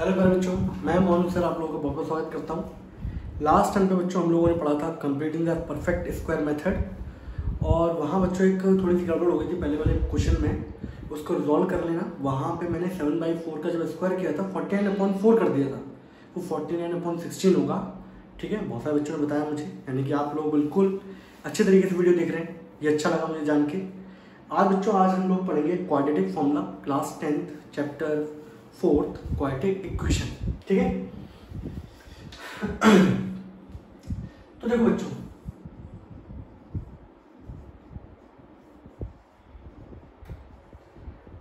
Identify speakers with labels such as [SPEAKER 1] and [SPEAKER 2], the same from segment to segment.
[SPEAKER 1] Hello प्यारे बच्चों, मैं मोहन सर आप लोगों का बहुत बहुत स्वागत करता हूँ। लास्ट टाइम पे बच्चों हम लोगों ने पढ़ा था completing the perfect square method, और वहाँ बच्चों एक थोड़ी सी गड़बड़ हो गई थी पहले वाले क्वेश्चन में। उसको रिजॉल्व कर लेना। वहाँ पे मैंने 7/4 का जब स्क्वायर किया था 49/4 कर दिया था, वो 49/16 होगा। ठीक है, बहुत सारे बच्चों ने बताया मुझे, यानी कि आप लोग बिल्कुल अच्छे तरीके से वीडियो देख रहे हैं, ये अच्छा लगा मुझे जान के। आज हम लोग पढ़ेंगे quadratic formula, class 10th chapter 4th quadratic equation. ठीक है, तो देखो बच्चों,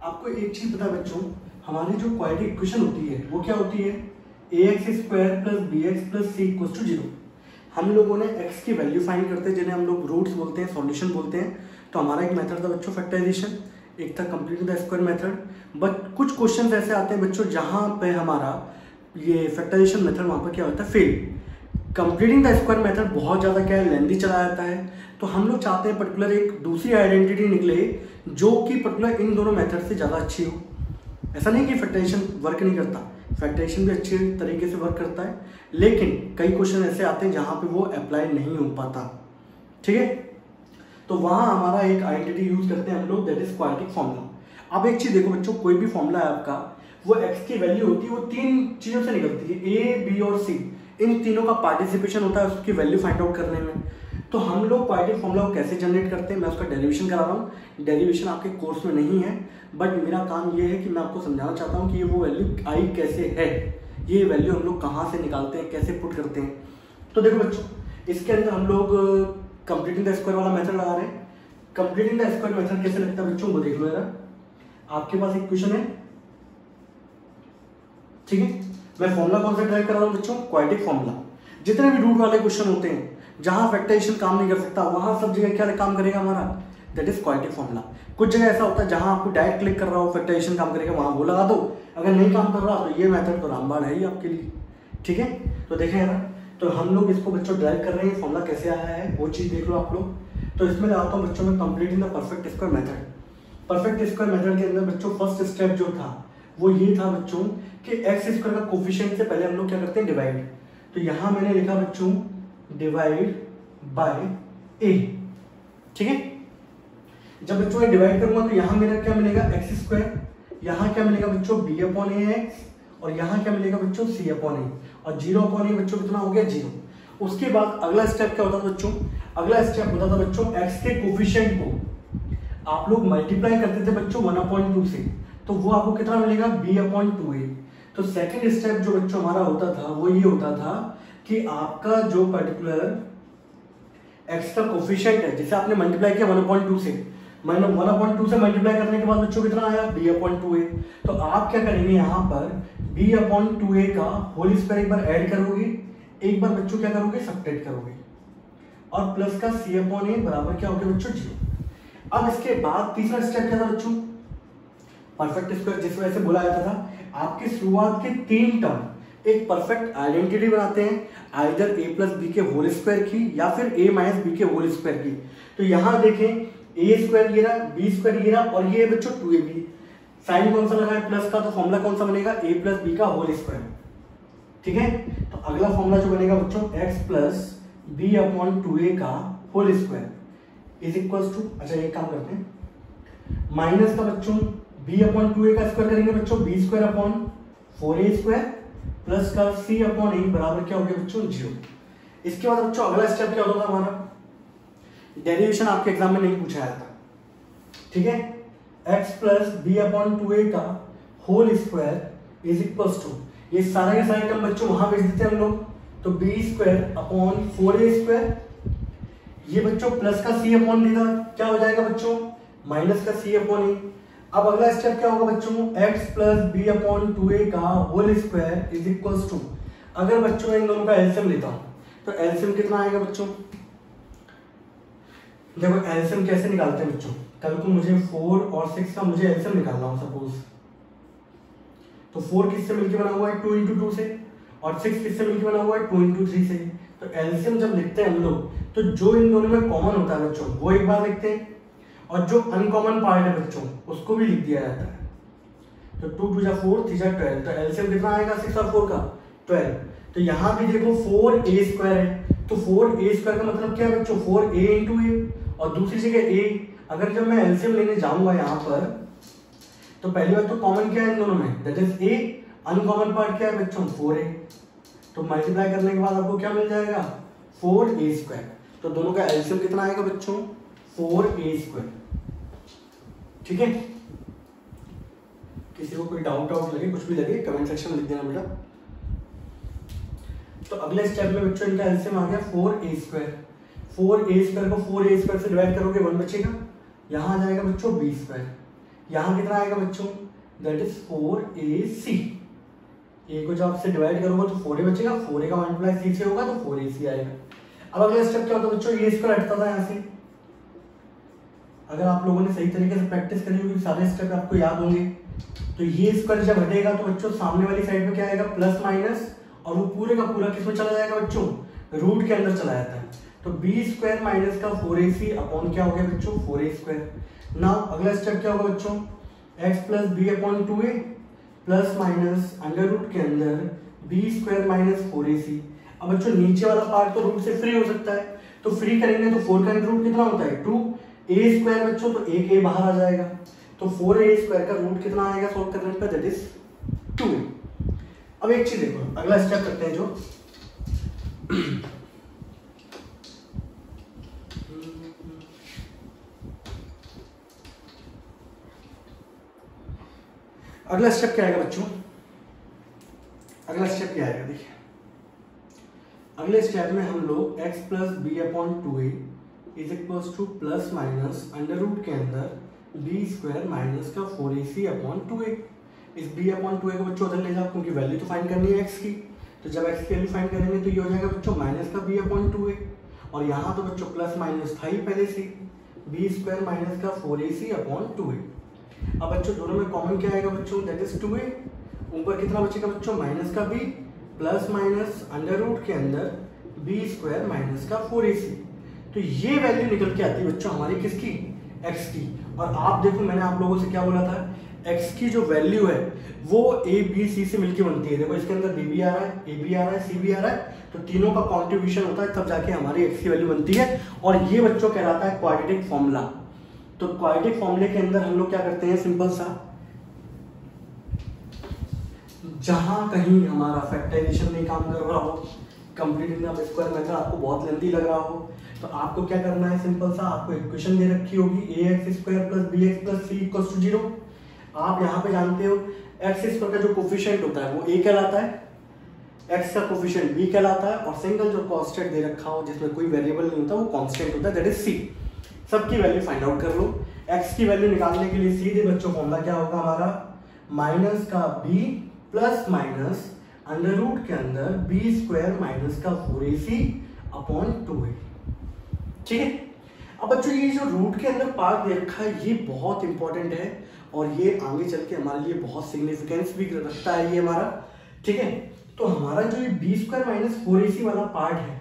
[SPEAKER 1] आपको एक चीज पता है बच्चों, हमारी जो क्वाड्रेटिक इक्वेशन होती है वो क्या होती है? ax² + bx + c = 0। हम लोगों ने x की वैल्यू फाइंड करते हैं, जिन्हें हम लोग रूट्स बोलते हैं, सॉल्यूशन बोलते हैं। तो हमारा एक मेथड था बच्चों फैक्टराइजेशन, एक था completing the square method. But कुछ क्वेश्चन ऐसे आते हैं बच्चों जहां पे हमारा ये फैक्टराइजेशन मेथड वहां पर क्या होता है, fail. Completing the square method बहुत ज़्यादा क्या है, लेंथी चला जाता है। तो हम लोग चाहते हैं पर्टिकुलर एक दूसरी आइडेंटिटी निकले जो कि पर्टिकुलर इन दोनों मेथड से ज़्यादा अच्छी हो। ऐसा नहीं कि फैक्टराइजेशन वर्क नहीं करता, फैक्टराइजेशन भी अच्छे तरीके से वर्क करता है, लेकिन कई क्वेश्चन ऐसे आते हैं जहाँ पे वो अप्लाई नहीं हो पाता। ठीक है, तो वहाँ हमारा एक आइडेंटिटी यूज करते हैं हम लोग, दैट इज क्वाड्रेटिक फॉर्मूला। अब एक चीज देखो बच्चों, कोई भी फॉर्मूला है आपका, वो x की वैल्यू होती है, वो तीन चीजों से निकलती है, a, b और c। इन तीनों का पार्टिसिपेशन होता है उसकी वैल्यू फाइंड आउट करने में। तो हम लोग क्वाड्रेटिक फॉर्मूला को कैसे जनरेट करते हैं, मैं उसका डेरिवेशन करा रहा हूँ। डेरिवेशन आपके कोर्स में नहीं है, बट मेरा काम ये है कि मैं आपको समझाना चाहता हूँ कि ये वो वैल्यू आई कैसे है, ये वैल्यू हम लोग कहाँ से निकालते हैं, कैसे पुट करते हैं। तो देखो बच्चों, इसके अंदर हम लोग कंप्लीटिंग द स्क्वायर वाला मेथड लगा रहे हैं। कंप्लीटिंग द स्क्वायर मेथड कैसे लगता है बच्चों, वो देख लो जरा। आपके पास इक्वेशन है, ठीक है। मैं फॉर्मूला कौन सा ड्राइव कर रहा हूं बच्चों, क्वाड्रेटिक फॉर्मूला। जितने भी रूट वाले क्वेश्चन होते हैं जहां फैक्टराइजेशन काम नहीं कर सकता, वहां सब जगह क्या काम करेगा हमारा, दैट इज क्वाड्रेटिक फॉर्मूला। कुछ जगह ऐसा होता है जहां आपको डायरेक्ट क्लिक कर रहा हो, फैक्टराइजेशन काम करेगा, वहां वो लगा दो। अगर नहीं काम कर रहा तो ये मेथड तो रामबाण है ही आपके लिए। ठीक है, तो देखें यार, तो हम लोग इसको बच्चों ड्राइव कर रहे हैं, फॉर्मूला कैसे आया है वो चीज देख लो आप लोग। तो इसमें लगाता हूँ बच्चों में completing the perfect square method. Perfect square method के अंदर बच्चों फर्स्ट स्टेप जो था वो ये था बच्चों कि x² का कोफिशिएंट से पहले हम लोग क्या करते हैं, डिवाइड। तो यहां मैंने लिखा बच्चों डिवाइड बाय a। ठीक है, जब बच्चों मैं डिवाइड करूंगा तो यहां मेरा क्या मिलेगा, x²। यहां क्या मिलेगा बच्चों, b/ax, और यहां क्या मिलेगा बच्चों, c/a। और 0/a बच्चों कितना हो गया, 0। उसके बाद अगला स्टेप क्या होता था बच्चों, अगला स्टेप होता था बच्चों x के कोफिशिएंट को आप लोग मल्टीप्लाई करते थे बच्चों 1/2 से, तो वो आपको कितना मिलेगा, b/2a। तो सेकंड स्टेप जो बच्चों हमारा होता था वो ये होता था कि आपका जो पर्टिकुलर x का कोफिशिएंट है, जिसे आपने मल्टीप्लाई किया 1/2 से, 1/2 से मल्टीप्लाई करने के बाद बच्चों कितना आया, b/2a। तो आप क्या करेंगे, यहाँ पर b/2a का होल स्क्वायर एक बार ऐड करोगे, एक बार बच्चों क्या करोगे, सब्ट्रैक्ट करोगे, और प्लस का c/a बराबर क्या हो गया बच्चों, 0। अब इसके बाद तीसरा स्टेप क्या था बच्चों, परफेक्ट स्क्वायर जिस वजह से बोला जाता था, आपकी शुरुआत के 3 टर्म एक परफेक्ट आइडेंटिटी बनाते हैं, आइदर a + b के होल स्क्वायर की या फिर a - b के होल स्क्वायर की। तो यहां देखें a² ये रहा, b² ये रहा, और ये बच्चों 2ab। साइन कौन सा लगा है, प्लस का, तो फॉर्मूला कौन सा बनेगा, a + b का होल स्क्वायर। ठीक है, तो अगला फॉर्मूला जो बनेगा बच्चों x + b/2a का whole square is equal to, अच्छा एक काम करते हैं, माइनस का बच्चों b/2a का स्क्वायर करेंगे बच्चों, b² प्लस का c/a बराबर क्या हो गया बच्चों, 0। इसके बाद बच्चों अगला स्टेप क्या होता था हमारा, डेरिवेशन आपके एग्जाम में नहीं पूछा जाता। ठीक है, x + b/2a का whole square is equal to, ये सारे के सारे टर्म बच्चों वहां भेज देते हैं हम लोग, तो b²/4a², ये बच्चों प्लस का c/a क्या हो जाएगा बच्चों, माइनस का c/a। अब अगला स्टेप क्या होगा बच्चों, x + b/2a का whole square is equal to, अगर बच्चों इन दोनों का एलसीएम लेता हूं तो एलसीएम कितना आएगा बच्चों, देखो एलसीएम कैसे निकालते हैं बच्चों, कल को मुझे 4 और 6 का मुझे एलसीएम निकालना हो सपोज, तो 4 किससे मिलकर बना हुआ है, 2 × 2 से, और 6 किससे मिलकर बना हुआ है, 2 × 3 से। तो एलसीएम जब लिखते हैं हम लोग, तो जो इन दोनों में कॉमन होता है बच्चों वो एक बार लिखते हैं, और जो अनकॉमन पार्ट है बच्चों उसको भी लिख दिया जाता है। तो 2 2 जा 4, 3 जा 12, तो एलसीएम कितना आएगा 6 और 4 का 12। तो यहाँ भी देखो 4a² है, तो 4a² का मतलब क्या है बच्चों 4a इंटू ए, और दूसरी जगह a। अगर जब मैं एलसीएम लेने जाऊंगा यहाँ पर, तो पहली बात तो कॉमन क्या है इन दोनों में, that is a। Uncommon part क्या है बच्चों 4a, तो मल्टीप्लाई करने के बाद आपको क्या मिल जाएगा 4a²। तो दोनों का एलसीएम कितना आएगा बच्चों 4a²। ठीक है, किसी को कोई डाउट लगे, कुछ भी लगे कमेंट सेक्शन में लिख देना बेटा। तो अगले स्टेप में बच्चों इनका एलसीएम आ गया 4a²। 4a² को 4a² से डिवाइड करोगे 1 बचेगा, यहाँ आ जाएगा बच्चों b²। यहाँ कितना आएगा बच्चों दैट इज 4ac। a को जब आपसे डिवाइड करोगे तो 4a बचेगा, 4a का मल्टीप्लाई c से होगा तो 4ac आएगा। अब अगला स्टेप क्या होता है बच्चों, a² हटता था यहाँ से। अगर आप लोगों ने सही तरीके से प्रैक्टिस करी होगी, सारे स्टेप आपको याद होंगे, तो ये स्क्वायर जब हटेगा तो बच्चों सामने वाली साइड में क्या आएगा प्लस माइनस, और वो पूरे का पूरा किसमें चला जाएगा बच्चों रूट के अंदर चला जाता है। तो b² माइनस का 4ac अपॉन क्या हो गया बच्चों 4a²। नाउ अगला स्टेप क्या होगा बच्चों, x plus b upon 2a plus minus under root के अंदर b² माइनस 4ac। अब बच्चों नीचे वाला पार्ट तो रूट से फ्री हो सकता है, तो फ्री करेंगे तो 4 का रूट कितना होता है 2a² बच्चों, तो एक a बाहर आ जाएगा, तो 4a² का रूट कितना आएगा सॉल्व करने पर दैट इज 2a। अब एक चीज देखो, अगला स्टेप करते हैं जो अगला स्टेप क्या आएगा बच्चों, अगला स्टेप क्या आएगा देखिए, अगले स्टेप में हम लोग x plus b upon 2a is equals to plus minus under root के अंदर b² माइनस का 4ac अपॉन 2a। इस b अपॉन 2a को बच्चों उधर ले जाओ, क्योंकि वैल्यू तो फाइंड करनी है x की, तो जब x की वैल्यू फाइंड करेंगे तो ये हो जाएगा बच्चों माइनस का b अपॉन 2a, और यहाँ तो बच्चों प्लस माइनस था ही पहले से, b² माइनस का 4ac अपॉन 2a। अब बच्चों दोनों में कॉमन क्या आएगा बच्चों दैट इज 2a। ऊपर कितना बचेगा बच्चों माइनस का b plus minus under root के अंदर b² माइनस का 4ac। तो ये वैल्यू निकल के आती है बच्चों हमारी किसकी x की। और आप देखो मैंने आप लोगों से क्या बोला था, x की जो वैल्यू है वो a b c से मिलकर बनती है। देखो इसके अंदर b भी आ रहा है, a भी आ रहा है, c भी आ रहा है, तो तीनों का कॉन्ट्रीब्यूशन होता है तब जाके हमारी x की वैल्यू बनती है। और ये बच्चों कहलाता है क्वाड्रेटिक फॉर्मूला। तो क्वाड्रेटिक फॉर्मूले के अंदर हम लोग क्या करते हैं, सिंपल सा, जहां कहीं हमारा फैक्टराइजेशन नहीं काम कर रहा हो, कंप्लीट स्क्वायर मेथड आपको बहुत लेंथी लग रहा हो, तो आपको क्या करना है, सिंपल सा आपको इक्वेशन दे रखी होगी ax² plus bx plus c equals to 0। आप यहाँ पे जानते हो x² का जो कोफिशिएंट होता है वो a कहलाता है, x का कोफिशिएंट b कहलाता है, और सिंगल जो कांस्टेंट दे रखा हो जिसमें कोई वेरिएबल नहीं होता वो कांस्टेंट होता है दैट इज c। सबकी वैल्यू फाइंड आउट कर लो। x की वैल्यू निकालने के लिए सीधे बच्चों फॉर्मूला क्या होगा हमारा, माइनस का b plus minus under root के अंदर b² माइनस का 4ac अपॉन 2a। ठीक है, अब बच्चों ये जो रूट के अंदर पार्ट दे रखा है ये बहुत इंपॉर्टेंट है, और ये आगे चल के हमारे लिए बहुत सिग्निफिकेंस भी रखता है ये हमारा। ठीक है, तो हमारा जो ये b² माइनस 4ac वाला पार्ट है,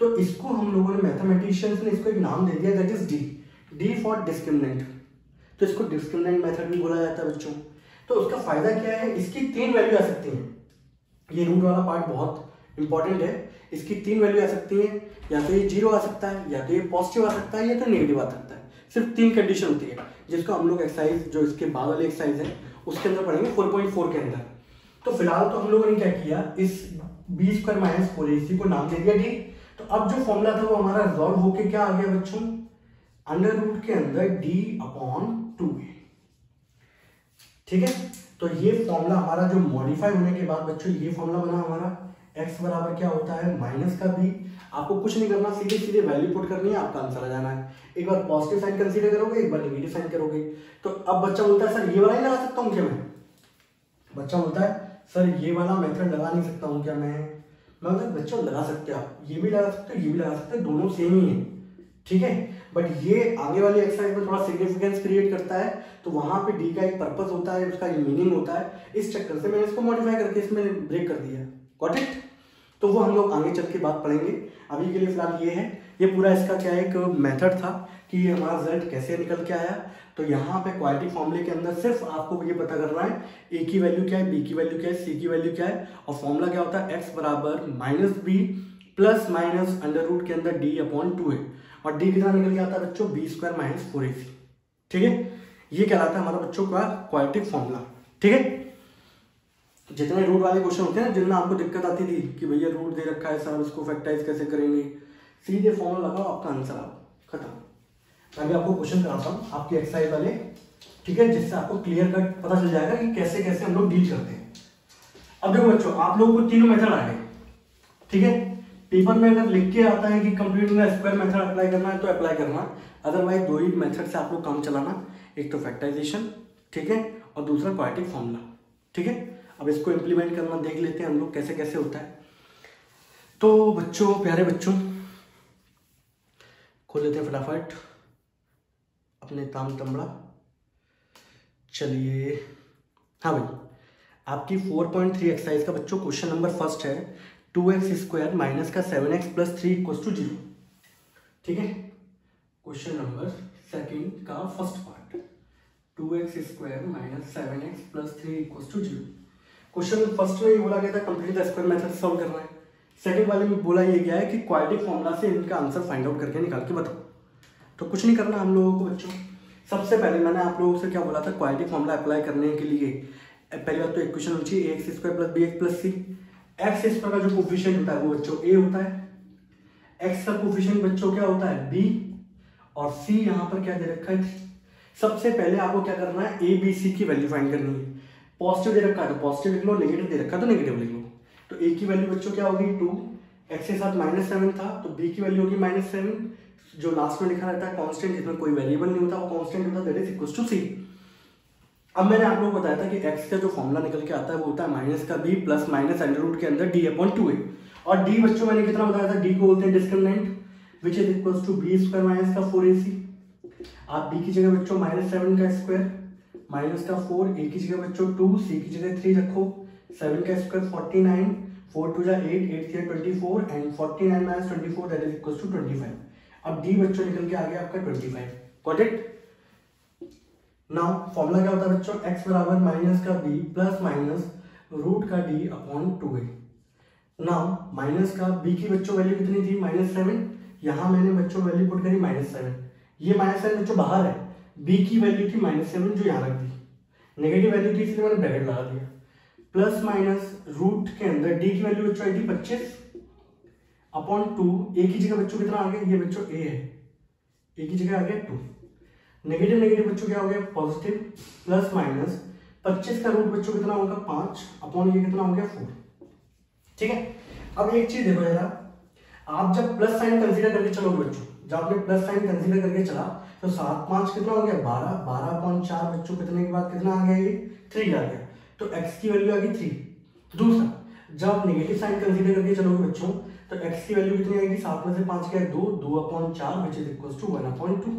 [SPEAKER 1] तो इसको हम लोगों ने मैथमेटिशियंस ने इसको एक नाम दे दिया that is D for discriminant. तो इसको डिस्क्रिमिनेंट मेथड भी बोला जाता है बच्चों। तो उसका फायदा क्या है, इसकी 3 वैल्यू आ सकती हैं। ये रूट वाला पार्ट बहुत इंपॉर्टेंट है, इसकी 3 वैल्यू आ सकती हैं, या तो ये 0 आ सकता है, या तो ये पॉजिटिव आ सकता है, या तो नेगेटिव आ सकता है। सिर्फ 3 कंडीशन होती है, जिसको हम लोग एक्सरसाइज जो इसके बाद वाली एक्सरसाइज है उसके अंदर पढ़ेंगे 4.4 के अंदर। तो फिलहाल तो हम लोगों ने क्या किया, इस b² माइनस 4ac को नाम दे दिया डी। तो अब जो फॉर्मूला था वो हमारा रिजॉल्व होके क्या आ गया बच्चों, अंडर रूट के अंदर d अपॉन 2a। ठीक है, तो ये फॉर्मूला हमारा जो मॉडिफाई होने के बाद बच्चों ये फॉर्मूला बना हमारा x बराबर क्या होता है माइनस का b। आपको कुछ नहीं करना, सीधे सीधे वैल्यू पुट करनी है, आपका आंसर आ जाना है। एक बार पॉजिटिव साइन कंसीडर करोगे, एक बार नेगेटिव साइन करोगे। तो अब बच्चा बोलता है सर ये वाला ही लगा सकता हूँ क्या मैं, बच्चा बोलता है सर ये वाला मेथड लगा नहीं सकता हूँ क्या मैं मतलब बच्चों लगा सकते हो आप, ये भी लगा सकते हो, ये भी लगा सकते हो, दोनों सेम ही है। ठीक है, बट ये आगे वाली एक्सरसाइज में थोड़ा सिग्निफिकेंस क्रिएट करता है, तो वहां पे डी का एक पर्पस होता है, उसका मीनिंग होता है। इस चक्कर से मैंने इसको मॉडिफाई करके इसमें ब्रेक कर दिया। Got it? तो वो हम लोग आगे चल के बात पढ़ेंगे। अभी के लिए फिलहाल ये है, ये पूरा इसका क्या एक मेथड था कि हमारा रिजल्ट कैसे निकल के आया। तो यहाँ पे क्वाड्रेटिक फॉर्मूले के अंदर सिर्फ आपको ये पता करना है ए की वैल्यू क्या है, बी की वैल्यू क्या है, सी की वैल्यू क्या है, और फॉर्मूला क्या होता है एक्स बराबर minus b plus minus under root के अंदर डी अपॉन 2 है, और डी कितना निकल के आता है बच्चों बी स्क्वायर माइनस 4ac। ठीक है, ये कहलाता है हमारा बच्चों का क्वाड्रेटिक फॉर्मूला। ठीक है, जितने रूट वाले क्वेश्चन होते हैं जिनमें आपको दिक्कत आती थी कि भैया रूट दे रखा है सर, इसको फैक्टराइज कैसे करेंगे, सीधे फॉर्मूला लगाओ, आपका आंसर आओ, खत्म। अभी आपको क्वेश्चन कराता हूँ आपकी एक्सरसाइज वाले, ठीक है, जिससे आपको क्लियर कट पता चल जाएगा कि कैसे कैसे हम लोग डील करते हैं। अब देखो बच्चों, आप लोगों को तीनों मेथड आ गए। ठीक है, पेपर में अगर लिख के आता है कि कंप्लीट में स्क्वायर मेथड अप्लाई करना है तो अप्लाई करना, अदरवाइज दो ही मेथड से आप लोग काम चलाना, एक तो फैक्टराइजेशन, ठीक है, और दूसरा क्वाड्रेटिक फॉर्मूला। ठीक है, अब इसको इम्प्लीमेंट करना देख लेते हैं हम लोग कैसे कैसे होता है। तो बच्चों, प्यारे बच्चों, खोल लेते हैं फटाफट अपने ताम तमड़ा। चलिए, हाँ भाई, आपकी 4.3 एक्सरसाइज का बच्चों क्वेश्चन नंबर फर्स्ट है 2x स्क्वायर माइनस का 7x प्लस 3 इक्वल्स टू 0। ठीक है, क्वेश्चन नंबर सेकंड का first part 2x square minus 7x plus 3 equals to 0। Question first में ये बोला गया था complete the square method solve करना है। सेकंड वाले में बोला ये गया है कि क्वाड्रेटिक फॉर्मूला से इनका आंसर फाइंड आउट करके निकाल के बताओ। तो कुछ नहीं करना हम लोगों को बच्चों, सबसे पहले मैंने आप लोगों से क्या बोला था, क्वाड्रेटिक फॉर्मूला अप्लाई करने के लिए पहली बात तो इक्वेशन होनी चाहिए x square plus b x plus c. X square का जो कोफिशिएंट होता है वो बच्चों ए होता है, एक्स का कोफिशिएंट बच्चों क्या होता है बी, और सी यहाँ पर क्या दे रखा है 3। सबसे पहले आपको क्या करना है ए बी सी की वैल्यू फाइंड करनी है। पॉजिटिव दे रखा है तो पॉजिटिव लिख लो, नेगेटिव दे रखा है तो नेगेटिव लिख लो। तो ए की वैल्यू बच्चों क्या होगी 2, एक्स के साथ -7 था तो बी की वैल्यू होगी -7, जो लास्ट में लिखा रहता है कांस्टेंट, जिसमें कोई वेरिएबल नहीं होता, वो कांस्टेंट होता है, दैट इज इक्वल्स टू सी। अब मैंने आप लोगों को बताया था कि एक्स का जो फॉर्मूला निकल के आता है वो होता है माइनस का b plus minus under root के अंदर डी अपॉन 2a, और डी बच्चों मैंने कितना बताया था, डी को बोलते हैं discriminant, which is equals to b square minus का 4ac। आप बी की जगह बच्चों -7 का स्क्वायर माइनस का 4, ए की जगह बच्चों 2, सी की जगह 3 रखो, 7 का स्क्वायर 49, 4 2 जा 8, 8 3 24, and 49 minus 24 that is equals to 25। अब डी बच्चों निकल के आ गया आपका 25। Got it? नाउ फॉर्मूला क्या होता है बच्चों, x बराबर माइनस का b प्लस माइनस रूट का d upon 2a। Now minus का b की बच्चों वैल्यू कितनी थी -7, यहाँ मैंने बच्चों वैल्यू पुट करी -7, ये -7 बच्चों बाहर है, b की वैल्यू थी -7 जो यहाँ रख दी, नेगेटिव वैल्यू थी इसलिए मैंने ब्रैकेट लगा दिया, प्लस माइनस रूट के अंदर d की वैल्यू बच्चों आई थी 25 अपॉन 2, a की जगह बच्चों कितना आ गया, ये बच्चों a है, a की जगह आ गया 2, नेगेटिव नेगेटिव बच्चों क्या हो गया पॉजिटिव, प्लस माइनस 25 का रूट बच्चों कितना होगा 5 अपॉन ये कितना हो गया 4। ठीक है, अब एक चीज देखो जरा, आप जब प्लस साइन कंसीडर करके चलोगे बच्चों, जब आपने प्लस साइन कंसीडर करके चला तो 7 5 कितना हो गया 12, 12 अपॉन 4 बच्चों कितने के बाद कितना आ गया, ये 3 आ गया, तो x की वैल्यू आ गई 3। दूसरा, जब नेगेटिव साइन कंसीडर करके चलोगे बच्चों तो x की वैल्यू कितनी आएगी, 7 में से 5 गया 2, 2 upon 4 which is equals to 1/2।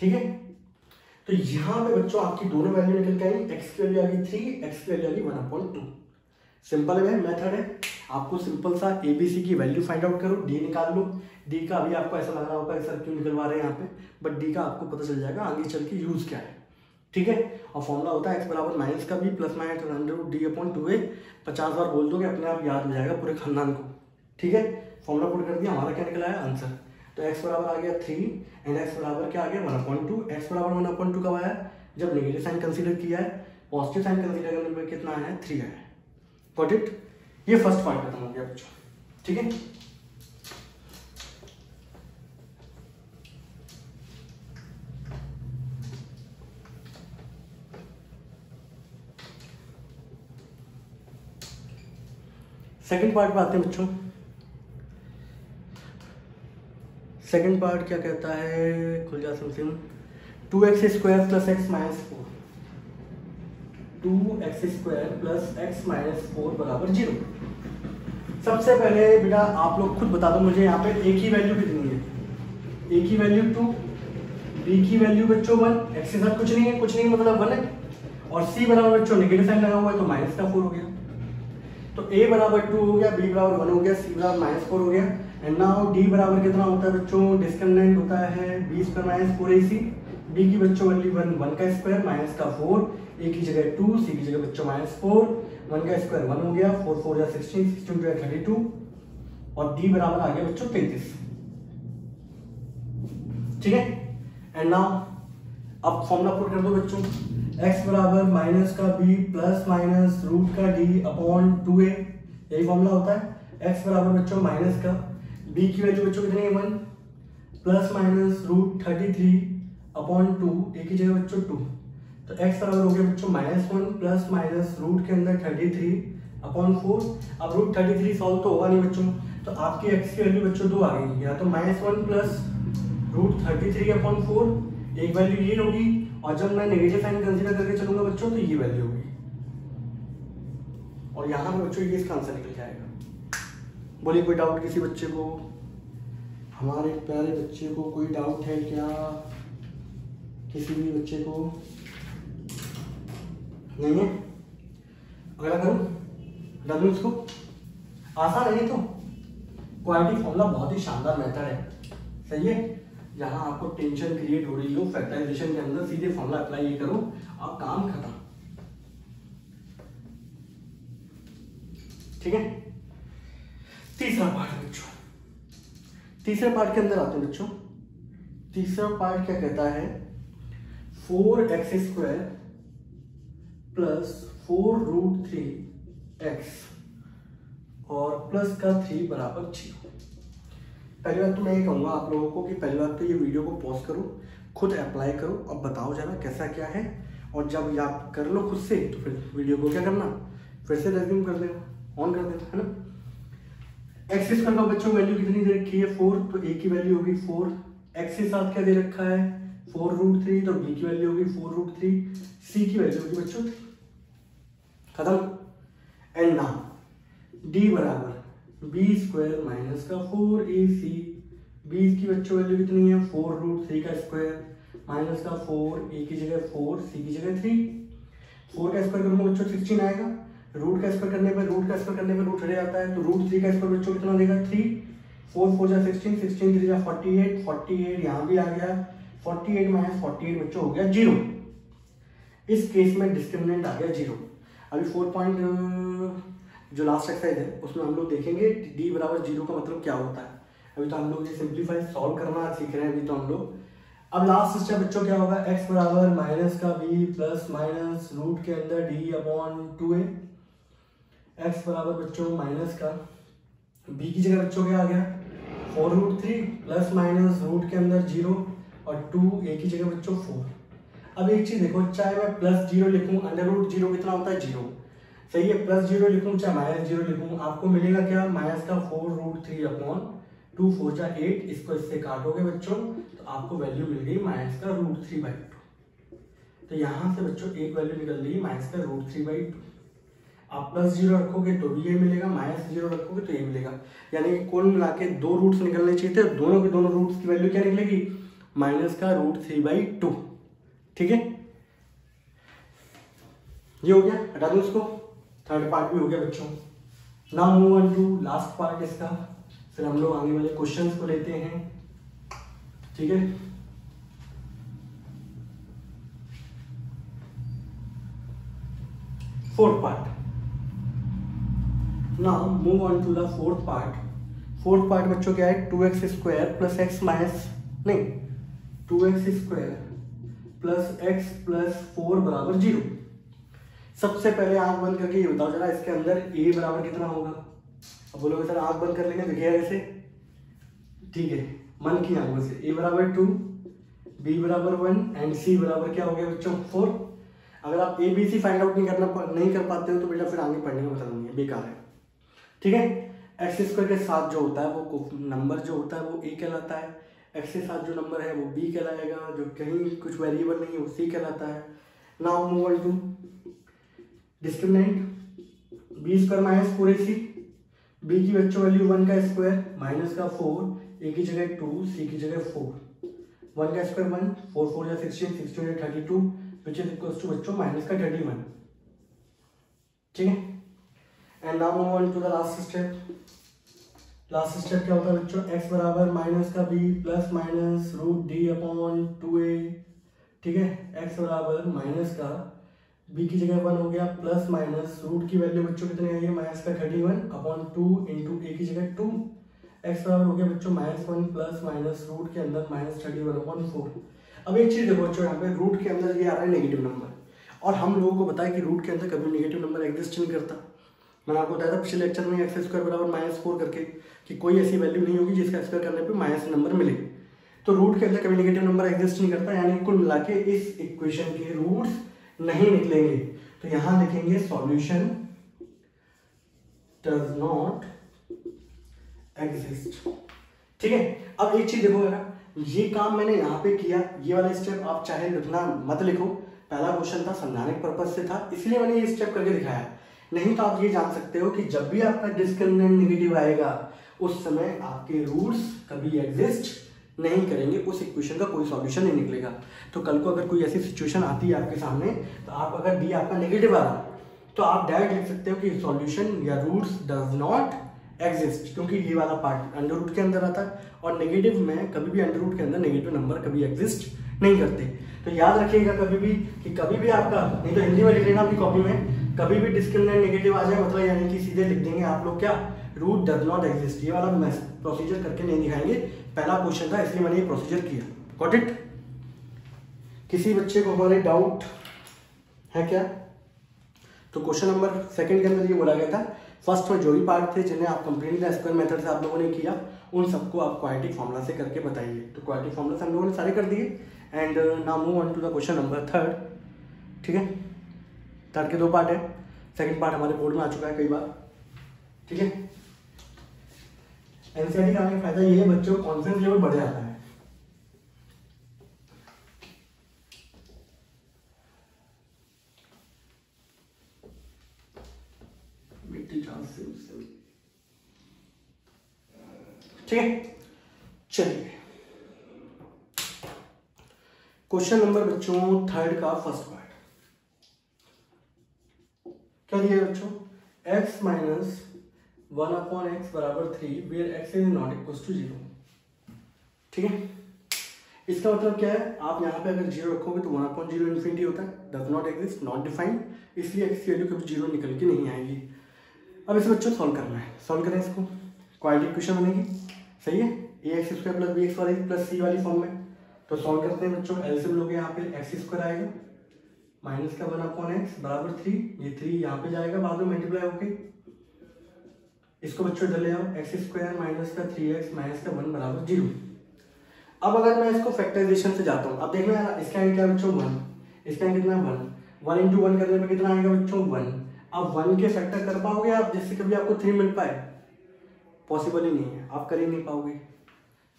[SPEAKER 1] ठीक है, तो यहाँ पे बच्चों आपकी दोनों वैल्यू निकल के आई, x की वैल्यू आ गई 3, x की वैल्यू आ गई 1/2। सिंपल है, मेथड है, आपको सिंपल सा ABC की वैल्यू फाइंड आउट करो, D निकाल लो। D का अभी आपको ऐसा लग रहा होगा सर क्यों निकलवा रहे हैं यहाँ पे, बट D का आपको पता चल जाएगा आगे चल के यूज क्या है। ठीक है, और फॉर्मूला होता है x बराबर माइनस का b plus minus under root d upon 2a। 50 बार बोल दोगे अपने आप याद हो जाएगा पूरे खानदान को। ठीक है, फॉर्मूला पुट कर दिया, हमारा क्या निकला है आंसर, तो x बराबर आ गया 3 एंड x बराबर क्या आ गया 1/2। x बराबर 1/2 कब आया, जब नेगेटिव साइन कंसीडर किया है, पॉजिटिव साइन कंसीडर करने पर कितना आया 3 आया। Got it? ये फर्स्ट पार्ट खत्म हो गया बच्चों। ठीक है, सेकंड पार्ट पे आते हैं बच्चों। सेकंड पार्ट क्या कहता है, खुल जा something, 2x square plus x minus 4, 2x square plus x minus 4 बराबर 0। सबसे पहले बेटा आप लोग खुद बता दो मुझे, यहाँ पे a की वैल्यू कितनी है, a की वैल्यू 2, b की वैल्यू बच्चों 1, x के साथ कुछ नहीं है, कुछ नहीं मतलब 1 है, और c बराबर बच्चों नेगेटिव साइन लगा हुआ है तो माइनस का 4 हो गया, तो a बराबर 2 हो गया, b बराबर 1 हो गया, c बराबर -4 हो गया, एंड नाउ d बराबर कितना होता है बच्चों, डिस्क्रिमिनेंट होता है b square minus 4ac, B की बच्चों वैल्यू 1, 1 का स्क्वायर माइनस का 4, ए की जगह 2, सी की जगह बच्चों -4, 1 का स्क्वायर 1 हो गया, 4 4 जा 16, 16 2 32 और डी बराबर आ गया बच्चों 33। ठीक है, एंड नाउ अब फॉर्मूला पुट कर दो बच्चों, x बराबर माइनस का b प्लस माइनस रूट का d अपॉन 2a, यही फॉर्मूला होता है। x बराबर बच्चों माइनस का b की वैल्यू बच्चों कितनी है 1 plus minus root 33 upon 2, a की जगह बच्चों 2, तो x बराबर हो गया बच्चों -1 प्लस माइनस रूट के अंदर 33 अपॉन 4। अब रूट 33 सॉल्व तो होगा नहीं बच्चों, तो आपकी x की वैल्यू बच्चों 2 आ गई, या तो -1 प्लस रूट 33 अपॉन 4, एक वैल्यू ये होगी, और जब मैं नेगेटिव साइन कंसीडर करके चलूंगा बच्चों तो ये वैल्यू होगी, और यहां पे बच्चों ये इसका आंसर निकल जाएगा। बोलिए कोई डाउट किसी बच्चे को, हमारे प्यारे बच्चे को कोई डाउट है क्या, किसी भी बच्चे को नहीं है? अगला करूं, डालूं इसको, आसान है। तो क्वाड्रेटिक फॉर्मूला बहुत ही शानदार मेथड है, सही है। जहां आपको टेंशन क्रिएट हो रही हो फैक्टराइजेशन के अंदर, सीधे फॉर्मूला अप्लाई ये करो और काम खत्म। ठीक है, तीसरा पार्ट बच्चों, तीसरे पार्ट के अंदर आते हैं बच्चों। तीसरा पार्ट क्या कहता है, 4x² प्लस 4 रूट 3x और प्लस का 3 बराबर 0। पहली बात तो मैं ये कहूँगा आप लोगों को कि पहली बात तो ये वीडियो को पॉज करो, खुद अप्लाई करो और बताओ जरा कैसा क्या है, और जब ये आप कर लो खुद से तो फिर वीडियो को क्या करना, फिर से रेज्यूम कर देना, ऑन कर देना, है ना। एक्स स्क्वायर का बच्चों वैल्यू कितनी दे रखी है 4, तो ए की वैल्यू होगी 4, एक्स के साथ क्या दे रखा है 4 रूट 3, तो बी की वैल्यू होगी 4 रूट 3, सी की वैल्यू होगी बच्चों 3, खत्म। एंड नाउ डी बराबर b² माइनस का 4ac, b की बच्चों वैल्यू कितनी है 4 रूट 3 का स्क्वायर माइनस का 4, a की जगह 4, c की जगह 3, 4 का स्क्वायर करूंगा बच्चों 16 आएगा, रूट का स्क्वायर करने पर रूट हट जाता है, तो रूट 3 का स्क्वायर बच्चों कितना देगा 3, 4 4 जा 16, 16 3 जा 48, 48 यहाँ भी आ गया, 48 माइनस 48 बच्चों हो गया 0। इस केस में डिस्क्रिमिनेंट आ गया 0। अभी 4 पॉइंट जो लास्ट एक्सरसाइज है उसमें हम लोग देखेंगे d बराबर 0 का मतलब क्या होता है। अभी तो हम लोग ये सिंप्लीफाई सॉल्व करना सीख रहे हैं अभी तो हम लोग। अब लास्ट स्टेप बच्चों क्या होगा, x बराबर माइनस का b प्लस माइनस रूट के अंदर d अपॉन 2a, x बराबर बच्चों माइनस का b की जगह बच्चों क्या आ गया 4 रूट 3 प्लस माइनस रूट के अंदर 0 और 2, a की जगह बच्चों 4। अब एक चीज देखो, चाहे मैं प्लस 0 लिखूं, अंडर रूट 0 कितना होता है 0, सही है, प्लस 0 लिखूं चाहे माइनस 0 लिखूं, आपको मिलेगा क्या माइनस का 4 रूट 3 अपॉन 2 4 जा 8, इसको इससे काटोगे बच्चों तो आपको वैल्यू मिल गई माइनस का रूट 3/2। तो यहां से बच्चों एक वैल्यू निकल गई माइनस का रूट 3/2। आप प्लस 0 रखोगे तो भी ये मिलेगा, माइनस 0 रखोगे तो ये मिलेगा, यानी कि कुल मिला के 2 रूट्स निकलने चाहिए थे, दोनों के दोनों रूट्स की वैल्यू क्या निकलेगी माइनस का रूट 3/2। ठीक है, ये हो गया, हटा दो इसको, थर्ड पार्ट भी हो गया बच्चों। Now move on to last part इसका, फिर हम लोग आने वाले क्वेश्चंस को लेते हैं। ठीक है, fourth part. Now move on to the fourth part. Fourth part बच्चों क्या है, 2x² प्लस x माइनस नहीं 2x² प्लस x प्लस 4 बराबर 0। सबसे पहले आंख बंद करके ये बताओ जरा, इसके अंदर a बराबर कितना होगा। अब बोलोगे सर आंख बंद कर लेंगे दिखेगा कैसे, ठीक है, मन की आंखों से। a बराबर 2, b बराबर 1 एंड c बराबर क्या हो गया बच्चों 4। अगर आप a b c find out नहीं कर पाते हो तो बेटा फिर आगे पढ़ने का मतलब नहीं है, बेकार है। ठीक है, x² के साथ जो होता है वो नंबर जो होता है वो a कहलाता है, x के साथ जो नंबर है वो b कहलाएगा, जो कहीं कुछ वेरिएबल नहीं है वो c कहलाता है। Now move on to discriminant, b² minus 4ac, b की बच्चों वैल्यू 1 का स्क्वायर माइनस का 4, a की जगह 2, c की जगह 4, 1 का स्क्वायर 1, 4 4 या 16, 16 या 32 विच इज इक्वल्स टू बच्चों माइनस का 31। ठीक है, and now move on to the last step. Last step क्या होता है बच्चों, x बराबर माइनस का b plus minus root d upon 2a ठीक है, x बराबर माइनस का b की जगह 1 हो गया प्लस माइनस रूट की वैल्यू बच्चों कितनी आई है माइनस का 31/2 इंटू a की जगह 2, x बराबर हो गया बच्चों -1 प्लस माइनस रूट के अंदर -31/4। अब एक चीज देखो बच्चों, यहाँ पे रूट के अंदर ये आ रहा है नेगेटिव नंबर, और हम लोगों को बताया कि रूट के अंदर कभी नेगेटिव नंबर एग्जिस्ट नहीं करता। मैंने आपको बताया था पिछले लेक्चर में x स्क्वायर बराबर -4 करके कि कोई ऐसी वैल्यू नहीं होगी जिसका स्क्वायर करने पे माइनस नंबर मिले। तो रूट के अंदर कभी नेगेटिव नंबर एग्जिस्ट नहीं करता, यानी कुल मिला के इस इक्वेशन के रूट्स नहीं निकलेंगे। तो यहां लिखेंगे सॉल्यूशन डज नॉट एग्जिस्ट। ठीक है, अब एक चीज देखो जरा, ये काम मैंने यहाँ पे किया, ये वाला स्टेप आप चाहे लिखना मत लिखो, पहला क्वेश्चन था समझाने के पर्पज से था इसलिए मैंने ये स्टेप करके दिखाया। नहीं तो आप ये जान सकते हो कि जब भी आपका डिस्क्रिमिनेंट नेगेटिव आएगा उस समय आपके रूट्स कभी एग्जिस्ट नहीं करेंगे, उस इक्वेशन का कोई सॉल्यूशन नहीं निकलेगा। तो कल को अगर कोई ऐसी सिचुएशन आती है आपके सामने, तो आप अगर डी आपका नेगेटिव आ रहा तो आप डायरेक्ट लिख सकते हो कि सॉल्यूशन या रूट्स डज नॉट एग्जिस्ट, क्योंकि ये वाला पार्ट अंडर रूट के अंदर आता है और नेगेटिव में कभी भी अंडर रूट के अंदर नेगेटिव नंबर कभी एग्जिस्ट नहीं करते। तो याद रखिएगा कभी भी कि कभी भी आपका, नहीं तो हिंदी में लिख लेना अपनी कॉपी में, कभी भी डिस्क्रिमिनेंट नेगेटिव आ जाए मतलब यानी कि सीधे लिख देंगे आप लोग क्या, रूट डज नॉट एग्जिस्ट। ये वाला प्रोसीजर करके नहीं दिखाएंगे, पहला क्वेश्चन था इसलिए मैंने ये प्रोसीजर किया। Got it? किसी बच्चे को हमारे डाउट है क्या? तो क्वेश्चन नंबर सेकंड के अंदर ये बोला गया था फर्स्ट में जो भी पार्ट थे जिन्हें आप कंप्लीटली स्क्वायर मेथड से आप लोगों ने किया उन सबको आप क्वाड्रेटिक फॉर्मूला से करके बताइए। तो क्वाड्रेटिक फॉर्मूला से हम लोगों ने सारे कर दिए and now move on to the question number third. ठीक है, थर्ड के दो पार्ट है, सेकंड पार्ट हमारे बोर्ड में आ चुका है कई बार। ठीक है, एनसीईआरटी का आने का फायदा ये है बच्चों कॉन्फिडेंस लेवल बढ़ जाता है। ठीक है, चलिए क्वेश्चन नंबर बच्चों थर्ड का फर्स्ट पार्ट क्या दिया बच्चों, x माइनस 1/x बराबर 3 where x is not equal to 0। ठीक है, इसका मतलब क्या है, आप यहाँ पे अगर 0 रखोगे तो 1/0 इन्फिनिटी होता है, does not exist, not defined, इसलिए x की वैल्यू कभी 0 निकल के नहीं आएगी। अब इसे बच्चों सॉल्व करना है, सॉल्व करें इसको, क्वाड्रेटिक इक्वेशन बनेगी, सही है, ax स्क्वायर प्लस bx वाली प्लस c वाली फॉर्म में। तो सॉल्व करते हैं बच्चों, एलसीएम लोगे यहाँ पे एक्स स्क्वायर आएगा माइनस का 1/x बराबर 3, ये 3 यहाँ पे जाएगा बाद में मल्टीप्लाई होके, इसको बच्चों इधर ले आओ, एक्स स्क्वायर माइनस का 3x माइनस का 1 बराबर 0। अब अगर मैं इसको फैक्टराइजेशन से जाता हूँ, अब देखना यार इसका एंड क्या बच्चों 1, इसका एंड कितना 1, 1 इंटू 1 करने पे कितना आएगा बच्चों 1। अब 1 के फैक्टर कर पाओगे आप जिससे कभी आपको 3 मिल पाए, पॉसिबल ही नहीं है, आप कर ही नहीं पाओगे।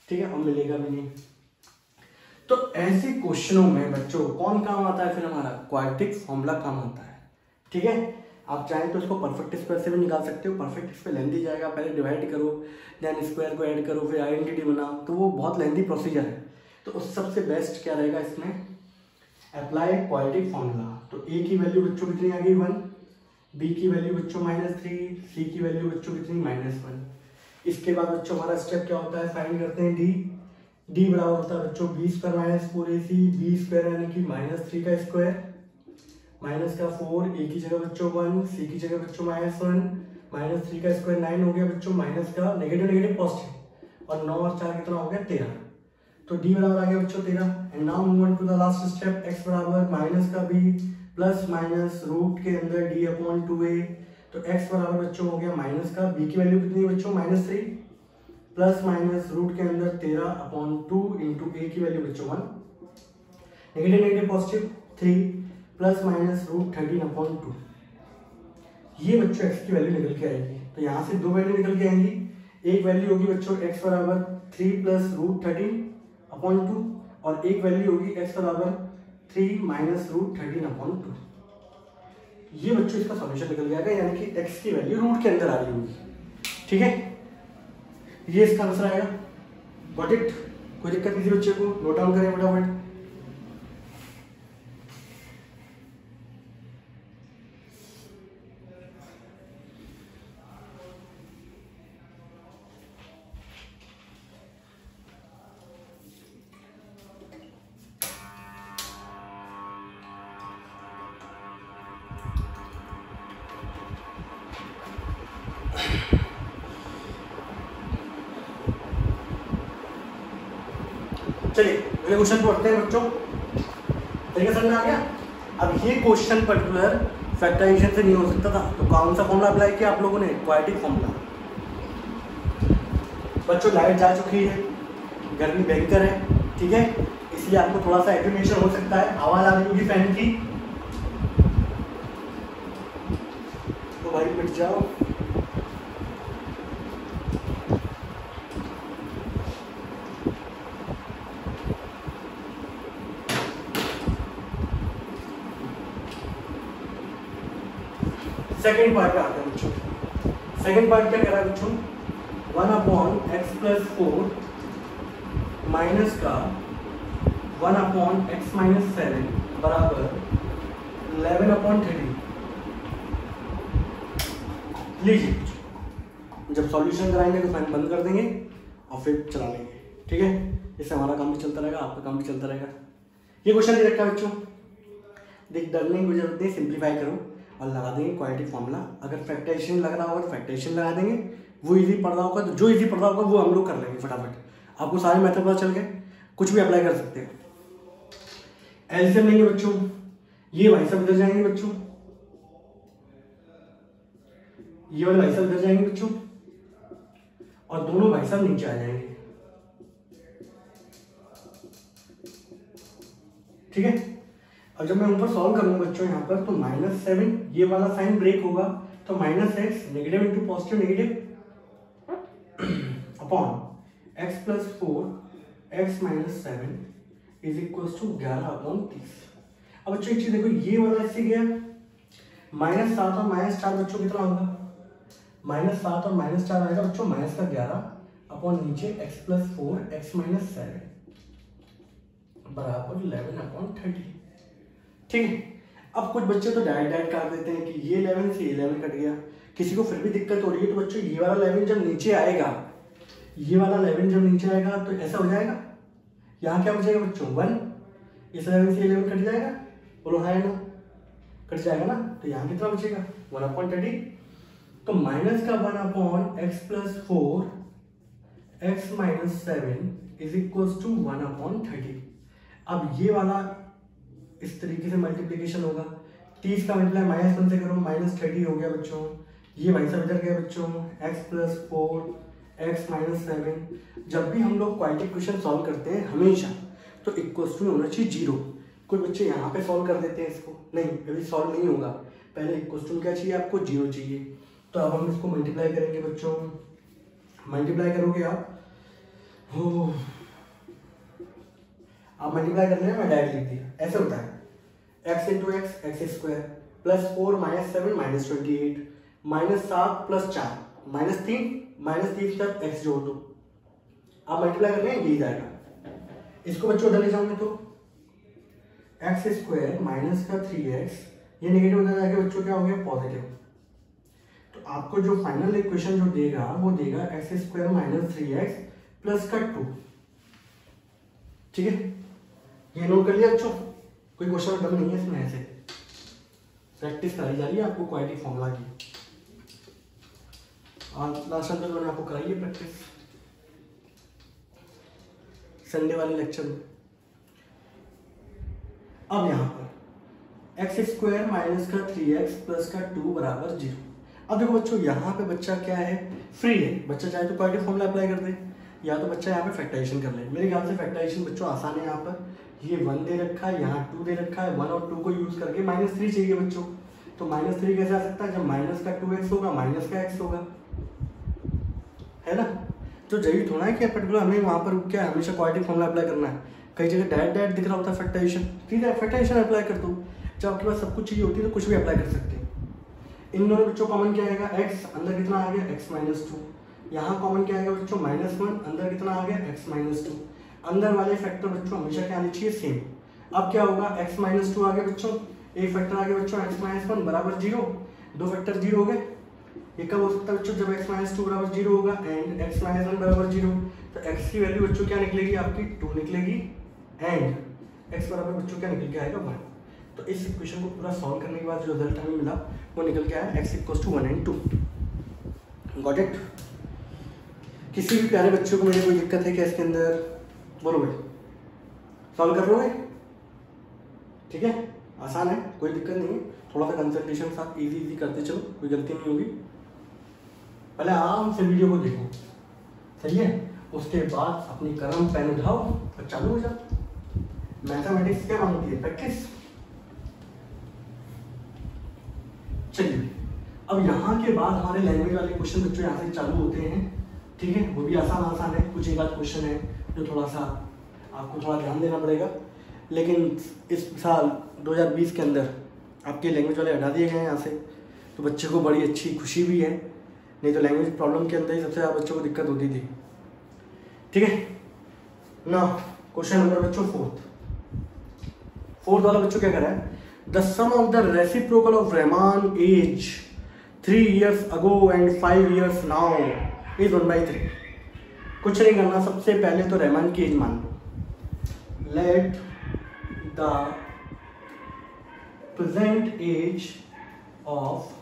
[SPEAKER 1] ठीक है, अब मिलेगा भी नहीं। तो ऐसे क्वेश्चनों में बच्चों कौन काम आता है, फिर हमारा क्वाड्रेटिक फॉर्मूला काम आता है। ठीक है, आप चाहें तो इसको परफेक्ट स्क्वायर से भी निकाल सकते हो, परफेक्ट स्क्वायर लेंथी जाएगा, पहले डिवाइड करो देन स्क्वायर को ऐड करो फिर आइडेंटिटी बनाओ, तो वो बहुत लेंथी प्रोसीजर है। तो उस सबसे बेस्ट क्या रहेगा इसमें, अप्लाई क्वाड्रेटिक फॉर्मूला। तो a की वैल्यू बच्चों कितनी आ गई 1, b की वैल्यू बच्चों -3, c की वैल्यू बच्चों कितनी -1। इसके बाद बच्चों हमारा स्टेप क्या होता है, फाइंड करते हैं d बराबर होता है बच्चों b square minus 4ac, b square यानी कि -3 का स्क्वायर माइनस का 4, a की जगह बच्चों 1, c की जगह बच्चों -1, -3 का स्क्वायर 9 हो गया बच्चों, माइनस का नेगेटिव नेगेटिव पॉजिटिव और 9 और 4 कितना हो गया 13। तो d बराबर आ गया बच्चों 13 and now move on to the last step, x बराबर माइनस का b प्लस माइनस रूट के अंदर d/2a। तो x बराबर बच्चों हो गया माइनस का, b की वैल्यू कितनी है बच्चों -3 प्लस माइनस रूट के अंदर 13/2 इंटू a की वैल्यू बच्चों 1, negative negative positive 3 plus minus root 13/2। ये बच्चों x की वैल्यू निकल के आएगी। तो यहाँ से दो वैल्यू निकल के आएंगी, एक वैल्यू होगी बच्चों x बराबर 3 प्लस रूट 13/2 और एक वैल्यू होगी x बराबर 3 माइनस रूट 13/2। ये बच्चों इसका सॉल्यूशन निकल जाएगा, यानी कि x की वैल्यू रूट के अंदर आ रही होगी। ठीक है, ये इसका आंसर आएगा। Got it? कोई दिक्कत किसी बच्चे को, नोट डाउन करें फटाफट। चलिए अगले क्वेश्चन पढ़ते हैं बच्चों, तरीका समझ में आ गया। अब ये क्वेश्चन पर्टिकुलर फैक्टराइजेशन से नहीं हो सकता था, तो कौन सा फॉर्मूला अप्लाई किया आप लोगों ने? Quadratic formula. बच्चों लाइट जा चुकी है, गर्मी भयंकर है, ठीक है, इसलिए आपको थोड़ा सा एग्रीमेशन हो सकता है, आवाज आ रही होगी फैन की, तो भाई मिट जाओ। सेकेंड पार्ट पे आते हैं बच्चों। सेकेंड पार्ट क्या कह रहा है बच्चों? 1/x+4 माइनस का 1/x-7 बराबर 11/30। लीजिए जब सॉल्यूशन कराएंगे तो फैन बंद कर देंगे और फिर चला लेंगे, ठीक है, इससे हमारा काम भी चलता रहेगा, आपका काम भी चलता रहेगा। ये क्वेश्चन दे रखा है बच्चों, देख डरने की जरूरत नहीं, सिंप्लीफाई करो और लगा देंगे क्वाड्रेटिक फॉर्मूला। अगर फैक्टराइजेशन लग रहा होगा तो फैक्टराइजेशन लगा देंगे, वो इजी पढ़ रहा होगा तो जो इजी पढ़ रहा होगा वो हम लोग कर लेंगे फटाफट। आपको सारे मेथड पता चल गए, कुछ भी अप्लाई कर सकते हैं। एलसीएम लेंगे बच्चों, ये भाई साहब इधर जाएंगे बच्चों, ये वाले भाई साहब इधर जाएंगे बच्चों, और दोनों भाई साहब नीचे आ जाएंगे, ठीक है। और जब मैं ऊपर सॉल्व करूंगा बच्चों यहाँ पर, तो -7 ये वाला साइन ब्रेक होगा, तो -x negative into positive negative upon x+4 x-7 is equal to 11/30। अब बच्चों एक चीज देखो, ये वाला इससे गया -7 और -4 बच्चों कितना होगा? -7 और -4 आएगा बच्चों -11 अपॉन नीचे x+4 x-7 बराबर 11/30, ठीक है। अब कुछ बच्चे तो डायरेक्ट काट देते हैं कि ये 11 से 11 कट गया, किसी को फिर भी दिक्कत हो रही है तो बच्चों ये वाला 11 जब नीचे आएगा, ये वाला 11 जब नीचे आएगा तो ऐसा हो जाएगा, यहाँ क्या बचेगा बच्चों 1, इस 11 से 11 कट जाएगा, बोलो हाँ ना, कट जाएगा ना, तो यहाँ कितना बचेगा 1/30। तो माइनस का 1/x+4 x-7 is equal to 1/30। अब ये वाला इस तरीके से मल्टीप्लीकेशन होगा, 30 का मल्टीप्लाई -1 से करो, -30 हो गया बच्चों, ये भाई सब इधर गया बच्चों, x+4 x-7। जब भी हम लोग क्वाड्रेटिक क्वेश्चन सॉल्व करते हैं हमेशा तो इक्वल टू होना चाहिए 0। कुछ बच्चे यहाँ पे सॉल्व कर देते हैं इसको, नहीं अभी सॉल्व नहीं होगा, पहले इक्वल टू क्या चाहिए आपको 0 चाहिए। तो अब हम इसको मल्टीप्लाई करेंगे बच्चों, मल्टीप्लाई करोगे आप मल्टीप्लाई करने में मैं डायरेक्ट लिख दिया, ऐसे होता है x इंटू एक्स x² +4 -7 -28 -7 +4 -3 तक x जोड़ दो, आप मल्टीप्लाई कर रहे हैं यही जाएगा। इसको बच्चों उधर ले जाओगे तो x² माइनस का 3x, ये नेगेटिव उधर जाके बच्चों क्या हो गया पॉजिटिव। तो आपको जो फाइनल इक्वेशन जो देगा वो देगा x² माइनस 3x प्लस का 2, ठीक है। ये नोट कर लिया बच्चों, कोई क्वेश्चन डबल नहीं है इसमें, ऐसे प्रैक्टिस कराई जा रही है आपको क्वाड्रेटिक फॉर्मूला की, और लास्ट टाइम मैंने आपको कराई है प्रैक्टिस संडे वाले लेक्चर में। अब यहाँ पर x² माइनस का 3x प्लस का 2 बराबर 0। अब देखो बच्चों यहाँ पे बच्चा क्या है, फ्री है, बच्चा चाहे तो क्वाड्रेटिक फॉर्मूला अप्लाई कर दे या तो बच्चा यहाँ पे फैक्टराइजेशन कर ले। मेरे ख्याल से फैक्टराइजेशन बच्चों आसान है, यहाँ पर ये 1 दे रखा है, यहाँ 2 दे रखा है, 1 और 2 को यूज करके -3 चाहिए बच्चों। तो -3 कैसे आ सकता है, जब माइनस का 2x होगा माइनस का x होगा, है ना। तो जरूरी थोड़ा है कि पर्टिकुलर हमें वहाँ पर क्या है, हमेशा क्वाड्रेटिक फॉर्मूला अप्लाई करना है। कई जगह डायरेक्ट दिख रहा होता है फैक्टराइजेशन, ठीक है फैक्टराइजेशन अप्लाई कर दो। जब आपके पास सब कुछ चीज़ होती है तो कुछ भी अप्लाई कर सकते हैं। इन दोनों बच्चों कॉमन क्या आएगा, x अंदर कितना आ गया x-2, यहाँ कॉमन क्या आएगा बच्चों -1, अंदर कितना आ गया x-2। अंदर वाले फैक्टर बच्चों हमेशा क्या आने चाहिए सेम। अब क्या होगा x-2 आ गया बच्चों, एक फैक्टर आ गया बच्चों x-1 बराबर 0, दो फैक्टर 0 हो गए। ये कब हो सकता है बच्चों, जब x-2 बराबर 0 होगा एंड x-1 बराबर 0। तो x की वैल्यू बच्चों क्या निकलेगी आपकी 2 निकलेगी एंड x बराबर बच्चों क्या निकल के आएगा 1। तो इस इक्वेशन को पूरा सॉल्व करने के बाद जो रिजल्ट हमें मिला वो निकल के आया x = 1 and 2। Got it? किसी भी प्यारे बच्चों को मुझे कोई दिक्कत है क्या इसके अंदर? बोलो भाई, सॉल्व कर लोगे? ठीक है, आसान है, कोई दिक्कत नहीं है। थोड़ा सा कंसंट्रेशन साथ इजी करते चलो, कोई गलती नहीं होगी। पहले आराम से वीडियो को देखो, सही है? उसके बाद अपनी कलम पेन उठाओ और चालू हो जाओ। मैथमेटिक्स क्या मांगती है? प्रैक्टिस। चलिए, अब यहाँ के बाद हमारे लैंग्वेज वाले क्वेश्चन बच्चों यहाँ से चालू होते हैं। ठीक है, वो भी आसान है, कुछ एक आध क्वेश्चन है जो थोड़ा सा आपको थोड़ा ध्यान देना पड़ेगा, लेकिन इस साल 2020 के अंदर आपके लैंग्वेज वाले हटा दिए गए हैं यहाँ से, तो बच्चे को बड़ी अच्छी खुशी भी है। नहीं तो लैंग्वेज प्रॉब्लम के अंदर ही सबसे ज़्यादा बच्चों को दिक्कत होती थी। ठीक है ना, क्वेश्चन नंबर बच्चों फोर्थ वाला बच्चों क्या कर रहा है? The sum of the reciprocal of Rahman age 3 years ago and 5 years now is 1/3। कुछ नहीं करना, सबसे पहले तो रहमान की एज मान लो। Let the present age of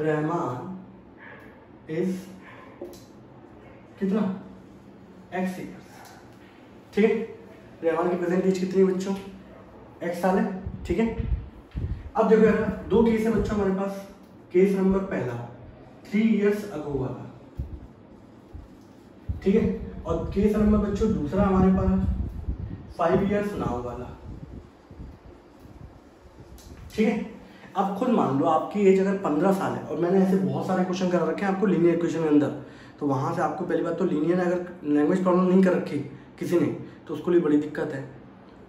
[SPEAKER 1] Rahman is कितना? x years। ठीक है, रहमान की प्रेजेंट एज कितनी है बच्चों? x साल है। ठीक है, अब देखो यार, दो केस है बच्चों हमारे पास। केस नंबर पहला 3 years ago वाला, ठीक है, और केस नंबर बच्चों दूसरा हमारे पास 5 years now वाला। ठीक है, अब खुद मान लो आपकी एज अगर 15 साल है, और मैंने ऐसे बहुत सारे क्वेश्चन कर रखे हैं आपको लीनियर इक्वेशन के अंदर, तो वहां से आपको पहली बात तो लीनियर अगर लैंग्वेज प्रॉब्लम नहीं कर रखी किसी ने तो उसको लिए बड़ी दिक्कत है।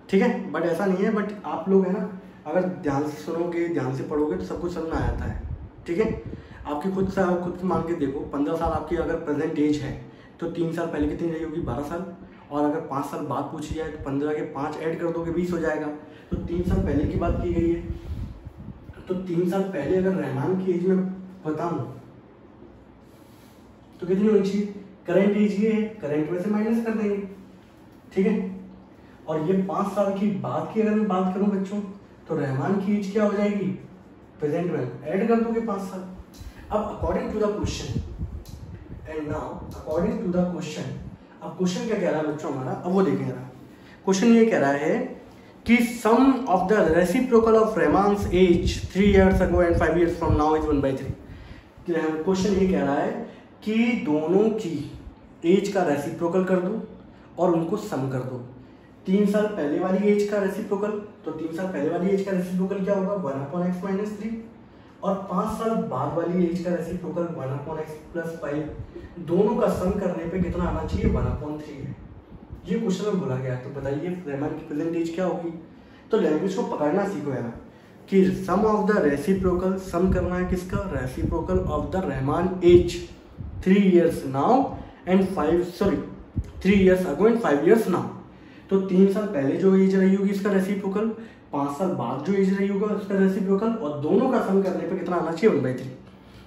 [SPEAKER 1] ठीक है, बट ऐसा नहीं है, बट आप लोग है ना, अगर ध्यान से सुनोगे, ध्यान से पढ़ोगे तो सब कुछ समझ में आ जाता है। ठीक है, आपकी खुद से मान के देखो, 15 साल आपकी अगर प्रेजेंट एज है तो 3 साल पहले कितनी रही होगी? 12 साल। और अगर 5 साल बाद पूछी जाए तो 15 के 5 ऐड कर दोगे 20 हो जाएगा। तो 3 साल पहले की बात की गई है, तो 3 साल पहले अगर रहमान की एज में बताऊं तो कितनी होनी चाहिए? करंट एज ये है, करंट में से माइनस कर देंगे। ठीक है, और ये 5 साल की बाद की अगर मैं बात करूं बच्चों, तो रहमान की एज क्या हो जाएगी? प्रेजेंट में ऐड कर दोगे 5 साल। अब according to the question, and now according to the question, अब क्वेश्चन क्या कह रहा है बच्चों हमारा? अब वो देखें जरा, क्वेश्चन ये कह रहा है कि sum of the reciprocal of Rahman's age 3 years ago and 5 years from now is 1/3। Question ये कह रहा है कि दोनों की एज का रेसिप्रोकल कर दो और उनको सम कर दो। 3 साल पहले वाली एज का रेसिप्रोकल, तो 3 साल पहले वाली एज का रेसिप्रोकल क्या होगा? 1/x - 3। और 5 साल बाद वाली एज का रेसिप्रोकल 1/x + 5। दोनों का सम करने पे कितना आना चाहिए? 1/3 है। ये क्वेश्चन में बोला गया है। तो बताइए रहमान की प्रेजेंट एज क्या होगी? तो लैंग्वेज को पकड़ना सीखो यार, कि sum of the reciprocal, sum करना है किसका? Reciprocal of the Rahman age 3 years now and 3 years ago and 5 years now। तो 3 साल पहले जो एज रही होगी इसका रेसिप्रोकल, 5 साल बाद जो एज रही होगा उसका रेसिप्रोकल, और दोनों का सम करने पे कितना आना चाहिए? 1/3।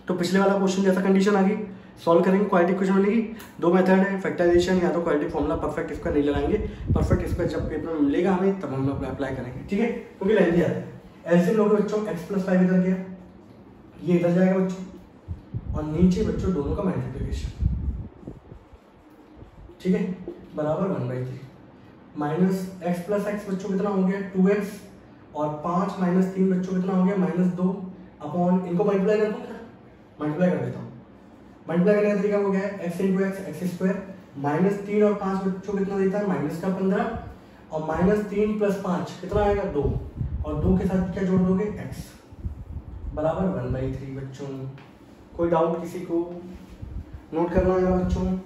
[SPEAKER 1] तो पिछले वाला क्वेश्चन जैसा कंडीशन आ गई, सॉल्व करेंगे, क्वाड्रेटिक इक्वेशन बनेगी। 2 मेथड है, फैक्टराइजेशन या तो क्वाड्रेटिक फॉर्मूला। परफेक्ट स्क्वायर नहीं लगाएंगे, परफेक्ट स्क्वायर जब पेपर में मिलेगा हमें तब हम लोग अप्लाई करेंगे। ठीक है, क्योंकि लेंदी आता है। एलसीएम लोगे बच्चों, x + 5 इधर गया, ये इधर जाएगा बच्चों, और नीचे बच्चों दोनों का मल्टीप्लिकेशन। ठीक है, बराबर 1/3 माइनस x + x बच्चों कितना हो गया? 2x, और 5 - 3 बच्चों कितना हो गया? -2 अपॉन, इनको मल्टीप्लाई कर दूं क्या? मल्टीप्लाई कर देता हूँ। मल्टीप्लाई करने का तरीका हो गया है x × x² -3 और 5 बच्चों कितना देता है? -15, और -3 + 5 कितना आएगा? 2, और 2 के साथ क्या जोड़ दोगे? x, बराबर 1/3 बच्चों। कोई डाउट किसी को? नोट करना है बच्चों।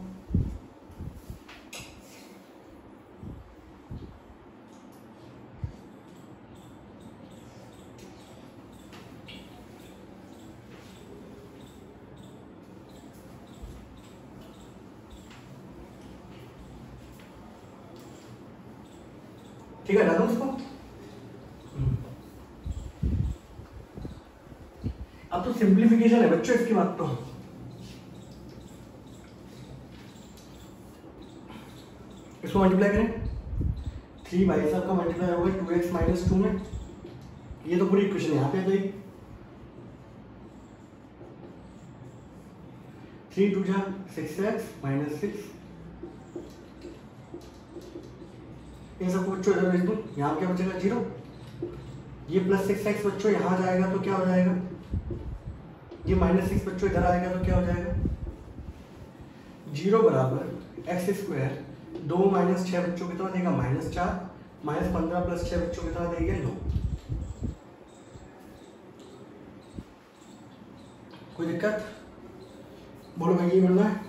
[SPEAKER 1] ठीक है, डालो उसको। अब तो सिंप्लीफिकेशन है बच्चों इसकी बात। तो इसको मल्टीप्लाई करें, 3 भाई साहब का मल्टीप्लाई होगा 2x - 2 में। ये तो पूरी इक्वेशन यहाँ पे तो 3 2 जा 6x माइनस 6, इन सबको बच्चों इधर भेज दूँ, यहाँ क्या बचेगा 0, ये प्लस 6x बच्चों यहाँ जाएगा तो क्या हो जाएगा, ये माइनस 6 बच्चों इधर आएगा तो क्या हो जाएगा 0 बराबर एक्स स्क्वायर, 2 माइनस 6 बच्चों कितना देगा -4, माइनस 15 प्लस 6 बच्चों कितना देगा 9। कोई दिक्कत? बोलो भाई ये बनना है।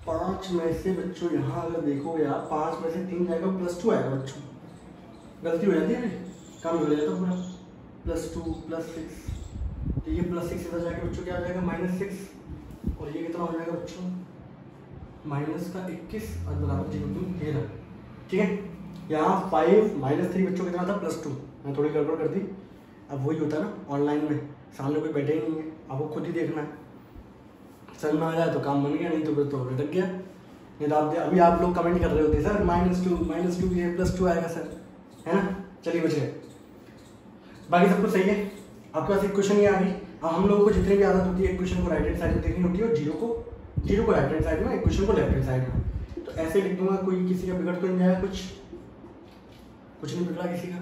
[SPEAKER 1] 5 में से बच्चों यहाँ अगर देखोगे आप 5 में से 3 जाएगा +2 आएगा बच्चों, गलती हो जाती है काम हो जाता पूरा, +2 +6, तो ये +6 इधर जाएगा बच्चों क्या आ जाएगा -6, और ये कितना हो जाएगा बच्चों -21 और बराबर 0 ये रहा। ठीक है, यहाँ 5 -3 बच्चों कितना था +2, मैं थोड़ी गड़बड़ कर दी, अब वही होता है ना ऑनलाइन में, सामने कोई बैठे ही नहीं है, आपको खुद ही देखना है, समझ में आ जाए तो काम बन गया, नहीं तो फिर तो लटक गया। नहीं तो आप अभी आप लोग कमेंट कर रहे होते सर -2 ये +2 आएगा सर, है ना। चलिए बच गए, बाकी सब कुछ सही है। आपके पास एक क्वेश्चन ये आ गई, अब हम लोगों को जितनी भी आदत होती है एक क्वेश्चन को राइट हैंड साइड में देखनी होती है और जीरो को राइट हैंड साइड में, एक क्वेश्चन को लेफ्ट हैंड साइड में, तो ऐसे लिख दूंगा, कोई किसी का बिगड़ तो नहीं जाएगा, कुछ नहीं बिगड़ा किसी का।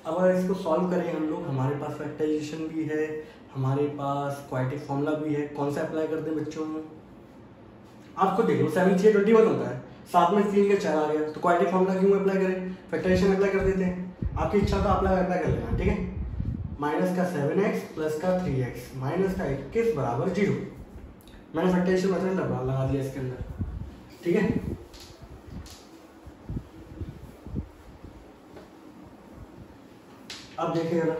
[SPEAKER 1] अब अगर इसको सॉल्व करें हम लोग, हमारे पास फैक्टराइजेशन भी है, हमारे पास क्वाड्रेटिक फॉर्मूला भी है, कौन सा अप्लाई कर दें बच्चों, आपको देख लो 7 3 21 होता है, 7 में 3 के 4 आ गया, तो क्वाड्रेटिक फॉर्मूला क्यों अप्लाई करें, फैक्टराइजेशन अप्लाई कर देते हैं, आपकी इच्छा तो अप्लाई कर लेना। ठीक है, माइनस का 7x प्लस का 3x माइनस का 21 बराबर 0, मैंने फैक्टराइजेशन मेथड लगा दिया इसके अंदर। ठीक है, अब देखिए जरा,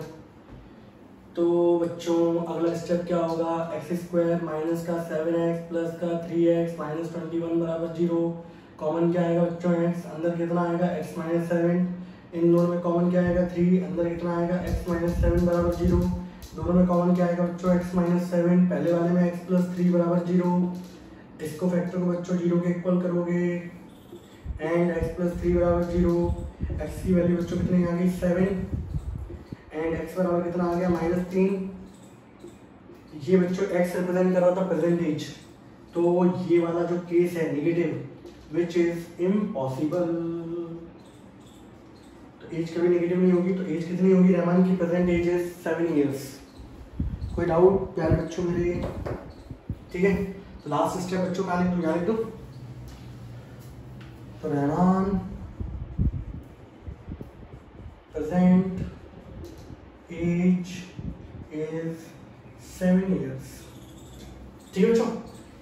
[SPEAKER 1] तो बच्चों अगला स्टेप क्या होगा, x² माइनस का 7x प्लस का 3x माइनस 21 बराबर 0, कॉमन क्या आएगा बच्चों x, अंदर कितना आएगा x माइनस 7, इन दोनों में कॉमन क्या आएगा 3, अंदर कितना आएगा x माइनस 7 बराबर 0, दोनों में कॉमन क्या आएगा बच्चों x माइनस 7, पहले वाले में x प्लस 3 बराबर 0, इसको फैक्टर को बच्चों 0 के इक्वल करोगे, एंड x प्लस 3 बराबर 0, x की वैल्यू बच्चों कितनी आ गई 7, एंड x बराबर कितना आ गया -3, ये बच्चों x रिप्रेजेंट कर रहा था परसेंटेज, तो ये वाला जो केस है नेगेटिव विच इज इम्पॉसिबल, तो एज कभी नेगेटिव नहीं होगी, तो एज कितनी होगी रहमान की, प्रेजेंट एज इज 7 इयर्स। कोई डाउट प्यारे बच्चों मेरे? ठीक है, तो लास्ट स्टेप बच्चों क्या लिख दूँ, यहाँ लिख दूँ, तो Rahman present age is 7 years. ठीक है बच्चों,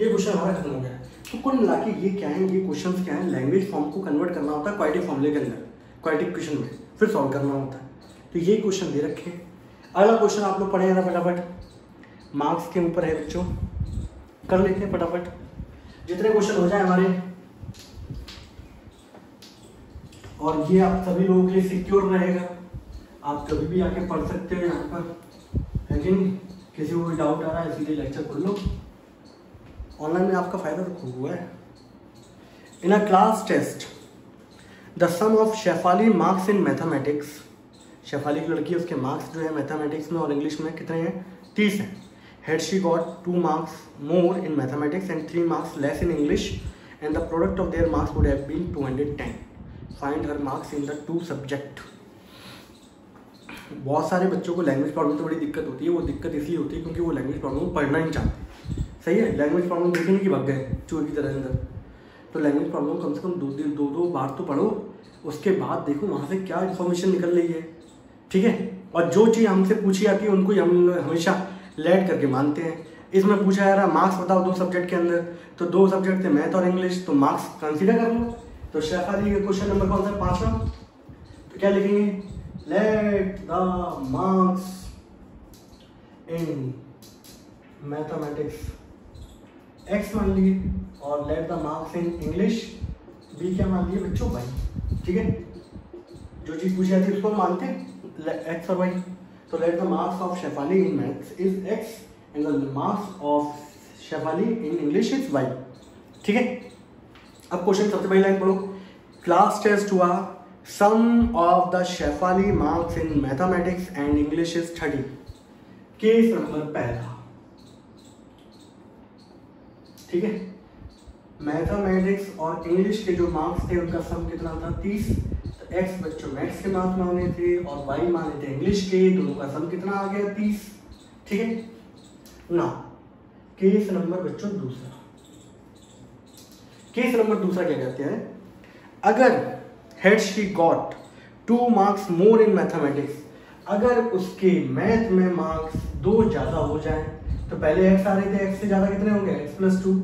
[SPEAKER 1] ये क्वेश्चन हमारा खत्म हो गया। तो कुल मिला के ये क्या है, ये क्वेश्चंस क्या है, लैंग्वेज फॉर्म को कन्वर्ट करना होता है क्वाड्रेटिक फॉर्मूले के अंदर, क्वाड्रेटिक क्वेश्चन में फिर सॉल्व करना होता है, तो ये क्वेश्चन दे रखे। अगला क्वेश्चन आप लोग पढ़े ना फटाफट, मार्क्स के ऊपर है बच्चों, कर लेते हैं फटाफट, जितने क्वेश्चन हो जाए हमारे, और ये आप सभी लोगों के लिए सिक्योर रहेगा, आप कभी भी आके पढ़ सकते हो यहाँ पर, है कि नहीं, किसी को कोई डाउट आ रहा है इसीलिए लेक्चर पढ़ लो, ऑनलाइन में आपका फायदा तो खूब हुआ है। In a class test the sum of Shefali marks in mathematics, Shefali की लड़की उसके मार्क्स जो है मैथमेटिक्स में और इंग्लिश में कितने हैं 30 हैं, had she got 2 marks more in mathematics and 3 marks less in English and the product of their marks would have been 210, find her marks in the 2 subject. बहुत सारे बच्चों को लैंग्वेज प्रॉब्लम तो बड़ी दिक्कत होती है, वो दिक्कत इसलिए होती है क्योंकि वो लैंग्वेज प्रॉब्लम पढ़ना ही चाहते, सही है, लैंग्वेज प्रॉब्लम देखने की भाग गए चोर की तरह अंदर, तो लैंग्वेज प्रॉब्लम कम से कम दो बार तो पढ़ो, उसके बाद देखो वहाँ से क्या इन्फॉर्मेशन निकल रही है। ठीक है, और जो चीज़ हमसे पूछी जाती है उनको ही हम हमेशा लेट करके मानते हैं। इसमें पूछा जा रहा मार्क्स बताओ 2 सब्जेक्ट के अंदर, तो 2 सब्जेक्ट थे मैथ और इंग्लिश, तो मार्क्स कंसीडर कर लो। तो शेफाली का क्वेश्चन नंबर कौन सा 5वां, तो क्या लिखेंगे, late the marks in mathematics x मान लिए और late the marks in English b क्या मान लिए बच्चों y। ठीक है, जो चीज़ पूछी जाती है उसको मानते हैं x और y, तो let the marks of Shefali in maths is x and the marks of Shefali in English is y। ठीक है, अब क्वेश्चन सबसे पहली लाइन पढ़ो। क्लास टेस्ट हुआ, sum of the Shefali marks in mathematics and English is 30। Case number पहला, ठीक है, मैथमेटिक्स और इंग्लिश के जो मार्क्स थे उनका सम कितना था 30। तो एक्स बच्चों मैथ्स के मार्क्स माने थे और वाई माने थे इंग्लिश के, दोनों का सम कितना आ गया 30। ठीक है ना। केस नंबर बच्चों दूसरा, केस नंबर दूसरा क्या कहते हैं, अगर had she got 2 marks more in mathematics, अगर उसके मैथ में मार्क्स 2 ज्यादा हो जाए, तो पहले एक्स आ रहे थे, एक्स से ज्यादा कितने होंगे एक्स प्लस 2,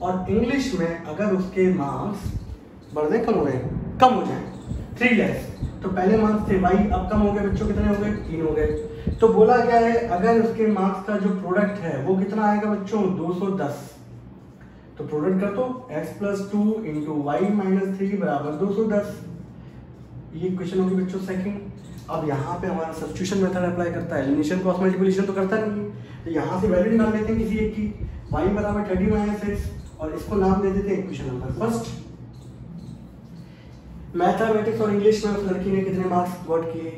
[SPEAKER 1] और इंग्लिश में अगर उसके मार्क्स बढ़ रहे कम हो रहे हैं, कम हो जाए 3 लेस, तो पहले मार्क्स थे वाई, अब कम हो गए बच्चों, कितने हो गए 3 हो गए। तो बोला क्या है, अगर उसके मार्क्स का जो प्रोडक्ट है वो कितना आएगा बच्चों 210, तो प्रोडक्ट कर दो x plus 2 into y minus 3 बराबर 210। ये क्वेश्चन होगी बच्चों सेकंड। अब यहाँ पे हमारा सब्स्टिट्यूशन मेथड अप्लाई करता है, एलिमिनेशन क्रॉस मल्टीप्लिकेशन तो करता नहीं है, तो यहाँ से वैल्यू निकाल लेते हैं किसी एक की, y बराबर 30 माइनस एक्स, और इसको नाम दे देते हैं इक्वेशन नंबर फर्स्ट। मैथमेटिक्स और इंग्लिश में उस लड़की ने कितने मार्क्स गॉट किए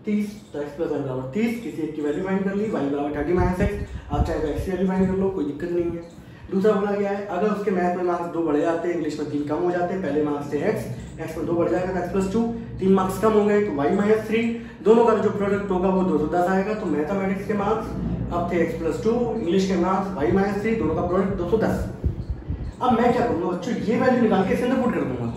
[SPEAKER 1] 30, तो x प्लस वाई बराबर 30, किसी एक की वैल्यू फाइंड कर ली, y बराबर 30 माइनस एक्स, आप चाहे तो x की वैल्यू फाइंड कर लो, कोई दिक्कत नहीं है। दूसरा बोला गया है, अगर उसके मैथ में मार्क्स 2 बढ़ जाते हैं, इंग्लिश में 3 कम हो जाते हैं, पहले मार्क्स थे x में 2 बढ़ जाएगा तो x प्लस 2, 3 मार्क्स कम हो गए तो y माइनस 3, दोनों का जो प्रोडक्ट होगा वो 210 आएगा। तो मैथमेटिक्स के मार्क्स अब थे x प्लस 2, इंग्लिश के मार्क्स y माइनस 3, दोनों का प्रोडक्ट 210। अब मैं क्या करूँगा बच्चों, ये वैल्यू निकाल के इसके अंदर पुट कर दूंगा,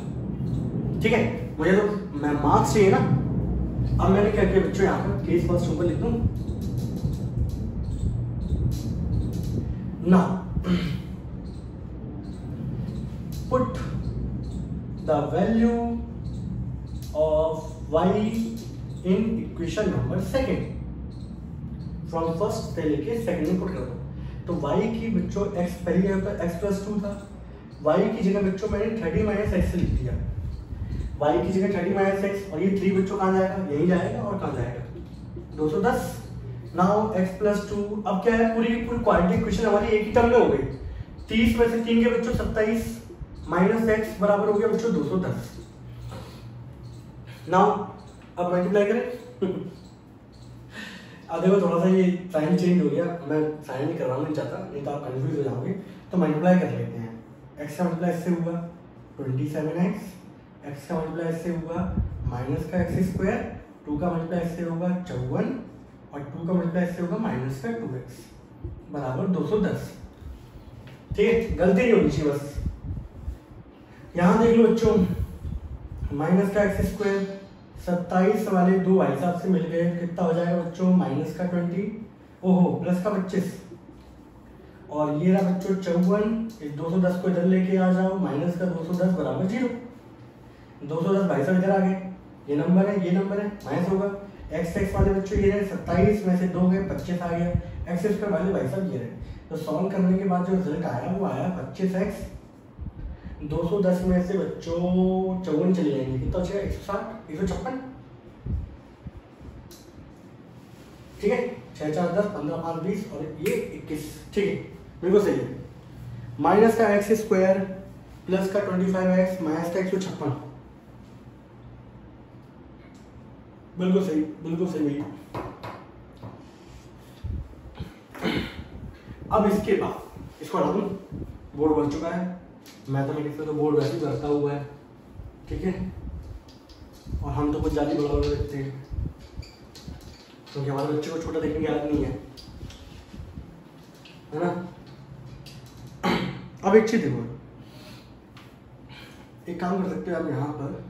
[SPEAKER 1] ठीक है, मुझे तो मैं मार्क्स चाहिए ना। अब मैंने क्या किया बच्चों, यहाँ पर केस फर्स्ट ऊपर लिख दूँ ना, put the value of y in equation number second, from first से लेके सेकंड में पुट कर दो। तो y की बच्चों x पहली जगह पर x प्लस 2 था, y की जगह बच्चों मैंने 30 माइनस एक्स लिख दिया, y की जगह 30 माइनस एक्स, और ये 3 बच्चों कहाँ जाएगा, यही जाएगा, और कहाँ जाएगा 210। नाउ x प्लस 2, अब क्या है, पूरी क्वाड्रेटिक इक्वेशन हमारी एक ही टर्म में हो गई, 30 में से 3 के बच्चों 27 माइनस एक्स बराबर हो गया बच्चों 210। नाउ अब मल्टीप्लाई करें अब देखो थोड़ा सा ये साइन चेंज हो गया, मैं साइन नहीं करवाना नहीं चाहता, नहीं तो आप कंफ्यूज हो जाओगे, तो मल्टीप्लाई कर लेते हैं। x का मल्टीप्लाई इससे हुआ 27x, x का मल्टीप्लाई इससे हुआ माइनस का x स्क्वायर, 2 का मल्टीप्लाई इससे होगा 54, और 2 का मल्टीप्लाई इससे होगा माइनस का 2x बराबर 210। ठीक है, गलती नहीं होनी चाहिए बस। यहाँ देख लो बच्चों, माइनस का एक्स स्क्वायर 27 वाले 2 भाई साहब से मिल गए, कितना हो जाएगा बच्चों माइनस का 20, ओहो प्लस का 25, और ये रहा बच्चों 54, इस 210 को इधर लेके आ जाओ, माइनस का 210 बराबर 0, 210 भाई साहब इधर आ गए, ये नंबर है, ये नंबर है, माइनस होगा, एक्स वाले बच्चों ये रहे 27 में से 2 गए 25 आ गया, एक्स स्क्वायर वाले भाई साहब ये रहे। तो सॉल्व करने के बाद जो रिजल्ट आया वो आया 25x, 210 में से बच्चों 54 चले जाएंगे, कितना बचेगा 160, 156, ठीक है, 6 4 10 15 5 20 और ये 21, ठीक है बिल्कुल सही है। माइनस का एक्स स्क्वायर प्लस का 25x माइनस का 156, बिल्कुल सही, बिल्कुल सही भैया। अब इसके बाद इसको हटा दूं, बोर्ड बन चुका है, मैथमेटिक्स में तो बोर्ड वैसे ही भरता हुआ है, ठीक है, और हम तो कुछ ज़्यादा बड़ा बड़ा देखते हैं क्योंकि हमारे बच्चे को छोटा देखने की आदत नहीं है ना। अब एक चीज देखो, एक काम कर सकते हो आप, यहाँ पर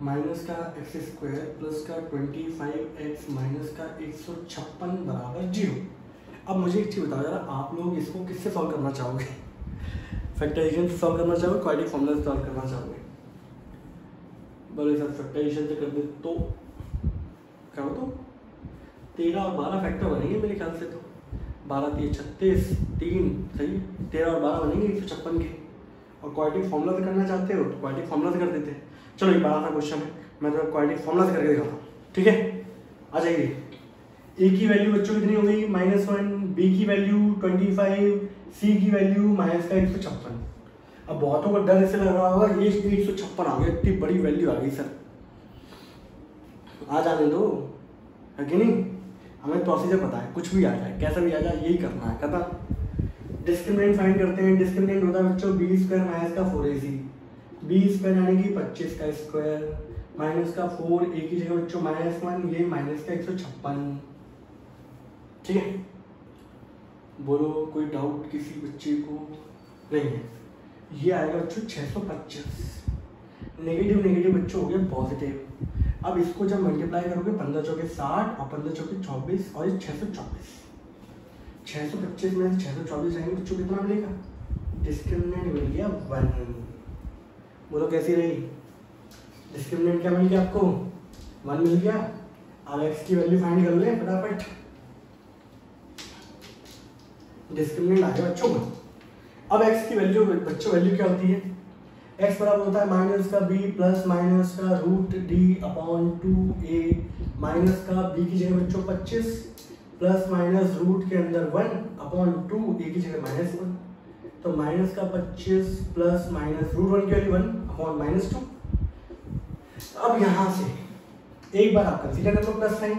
[SPEAKER 1] माइनस का एक्स स्क्वायर प्लस का 25x माइनस का 156 बराबर 0। अब मुझे एक चीज़ बताओ यार, आप लोग इसको किससे सॉल्व करना चाहोगे, फैक्टराइजेशन से सॉल्व करना चाहोगे, क्वाड्रेटिक फॉर्मूला से सॉल्व करना चाहोगे? बोले सर फैक्टराइजेशन से कर दे तो करो, तो 13 और 12 फैक्टर बनेंगे मेरे ख्याल से, तो 12 3 36 3 सही, 13 और 12 बनेंगे 156 के, और क्वाड्रेटिक फॉर्मूला से करना चाहते हो तो क्वाड्रेटिक फॉर्मूला से कर देते हैं। चलो ये बड़ा सा क्वेश्चन है, मैं तो क्वाड्रेटिक फॉर्मूला से करके दिखाता हूँ, ठीक है, आ जाइए। ए की वैल्यू बच्चों कितनी हो गई -1, बी की वैल्यू 25, सी की वैल्यू माइनस का 156, अब बहुतों को डर ऐसे लग रहा होगा ये 156 आ गया, इतनी बड़ी वैल्यू आ गई सर, आ जाने दो, है कि नहीं। हमें प्रोसीजर पता है, कुछ भी आ जाए कैसा भी आ जाए यही करना है, खत्म। डिस्क्रिमिनेंट फाइंड करते हैं। डिस्क्रिमिनेंट होता है बच्चों बी स्क्वायर माइनस का 4ac, बी स्क्वायर यानी कि 25 का स्क्वायर माइनस का 4, ए की जगह बच्चों -1, ये माइनस का 156, ठीक है। बोलो कोई डाउट किसी बच्चे को? नहीं है। ये आएगा बच्चों 625। नेगेटिव नेगेटिव बच्चों हो गया पॉजिटिव। अब इसको जब मल्टीप्लाई करोगे 15 चौके 60 और 15 चौके 24 और ये 624, 625 में 624 जाएंगे बच्चों कितना मिलेगा? डिस्क्रिमिनेंट मिल गया 1। बोलो कैसी रही? डिस्क्रिमिनेंट क्या मिल गया आपको? 1 मिल गया। अब x की वैल्यू फाइंड कर ले फटाफट। डिस्क्रिमिनेंट आ गया बच्चों को। अब x की वैल्यू बच्चों वैल्यू क्या होती है? x बराबर होता है माइनस का b प्लस माइनस का √d/2a माइनस का b की जगह बच्चों 25 प्लस माइनस रूट के अंदर 1/2 a की जगह -1, तो माइनस का 25 प्लस माइनस √1 की वैल्यू 1/-2। अब यहाँ से एक बार आप कंसीडर कर लो प्लस साइन,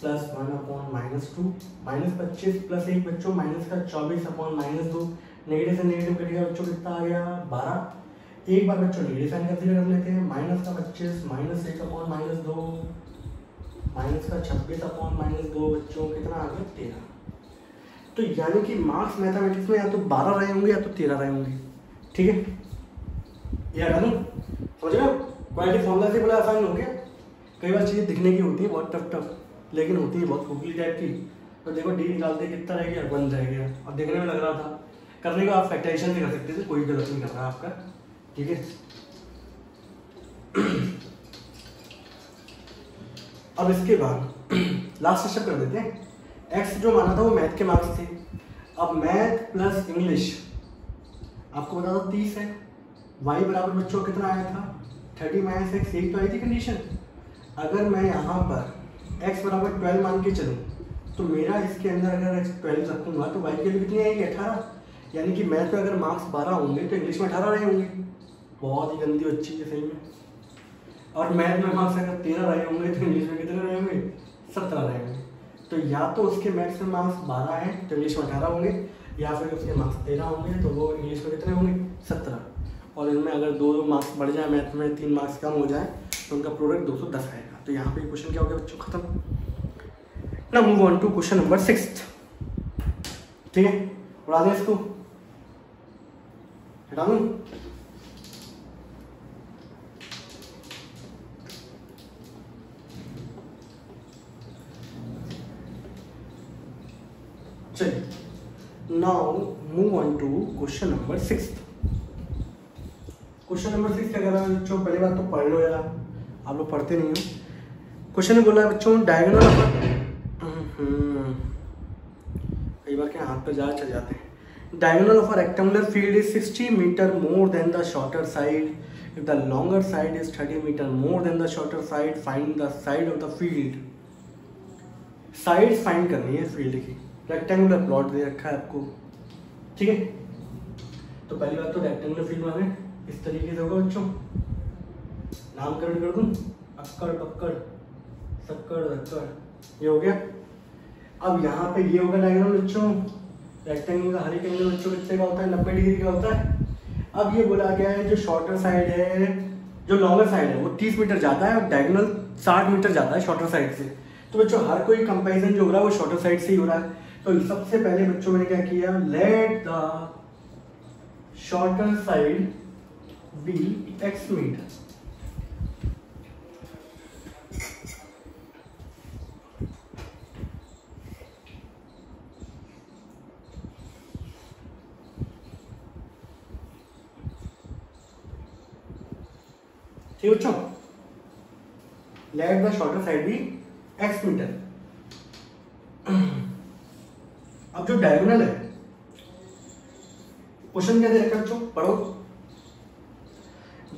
[SPEAKER 1] प्लस 1/-2 -25 प्लस 1 बच्चों माइनस का 24/-2, नेगेटिव से नेगेटिव कटेगा बच्चों कितना आ गया? 12। एक बार बच्चों नेगेटिव साइन कंसीडर कर लेते हैं, माइनस का 25 -1/-2 माइनस का 26/-2 बच्चों कितना आ गया? 13। तो यानी कि मार्क्स मैथमेटिक्स में या तो 12 रहे होंगे या तो 13 रहे होंगे, ठीक है। ये हटा दूँ, समझ रहे हो? क्वाड्रेटिक फॉर्मूला से बड़ा आसान हो गया। कई बार चीज़ें दिखने की होती है बहुत टफ लेकिन होती है बहुत खुखली टाइप की। तो देखो डी निकालते कितना रह गया? 1 रह गया। और देखने में लग रहा था, करने को आप फैक्टराइजेशन भी कर सकते थे, कोई गलत नहीं कर रहा आपका, ठीक है। अब इसके बाद लास्ट स्टेप कर देते हैं। एक्स जो माना था वो मैथ के मार्क्स थे। अब मैथ प्लस इंग्लिश आपको बता दो 30 है। वाई बराबर बच्चों कितना आया था? 30 - x, यही तो आई थी कंडीशन। अगर मैं यहाँ पर x बराबर 12 मान के चलूँ तो मेरा इसके अंदर अगर x 12 रखूँगा तो y की वैल्यू कितनी आएगी? 18। यानी कि मैथ में अगर मार्क्स 12 होंगे तो इंग्लिश में 18 रहे होंगे। बहुत ही गंदी अच्छी है सही में। और मैथ में मार्क्स अगर 13 रहे होंगे तो इंग्लिश में कितने रहे होंगे? 17 रहे होंगे। तो या तो उसके मैथ्स में मार्क्स 12 हैं तो इंग्लिश में 18 होंगे, या फिर उसके मार्क्स 13 होंगे तो वो इंग्लिश में कितने होंगे? 17। और इनमें अगर 2 मार्क्स बढ़ जाए, मैथ में 3 मार्क्स कम हो जाए तो उनका प्रोडक्ट 210 आएगा। तो यहाँ पे क्वेश्चन क्या हो गया बच्चों? खत्म। Now move on to question number 6, ठीक है। उड़ा दें इसको, हटा दूं? चलिए, now move on to question number 6। Question number 6 क्या कर रहा है बच्चों? पहली बात तो पढ़ लो यार, आप लोग पढ़ते नहीं हो। क्वेश्चन में बोला है बच्चों डायगोनल, कई बार क्या हाथ पे ज़्यादा चल जाते हैं। Diagonal of a rectangular field is 60 meter more than the shorter side. If the longer side is 30 meter more than the shorter side, find the side of the field. Sides find करनी है field की। Rectangular plot दे रखा है आपको, ठीक है। तो पहली बात तो रेक्टेंगुलर फील्ड में इस तरीके से होगा बच्चों। नामकरण कर दूं, अक्कड़ पक्कड़ सक्कड़ धक्कड़, ये हो गया। अब यहाँ पे ये होगा डायगोनल बच्चों। रेक्टेंगल का हर एक एंगल बच्चों कितने का होता है? 90 डिग्री का होता है। अब ये बोला गया है जो शॉर्टर साइड है, जो लॉन्गर साइड है वो 30 मीटर जाता है और डायगोनल 60 मीटर जाता है शॉर्टर साइड से। तो बच्चों हर कोई कंपैरिजन जो हो रहा है वो शॉर्टर साइड से ही हो रहा है। तो सबसे पहले बच्चों मैंने क्या किया? Let the shorter side be x metre. ठीक बच्चों, let the shorter side be x metre. अब जो डायगोनल है, क्वेश्चन क्या दे रखा है बच्चों? पढ़ो।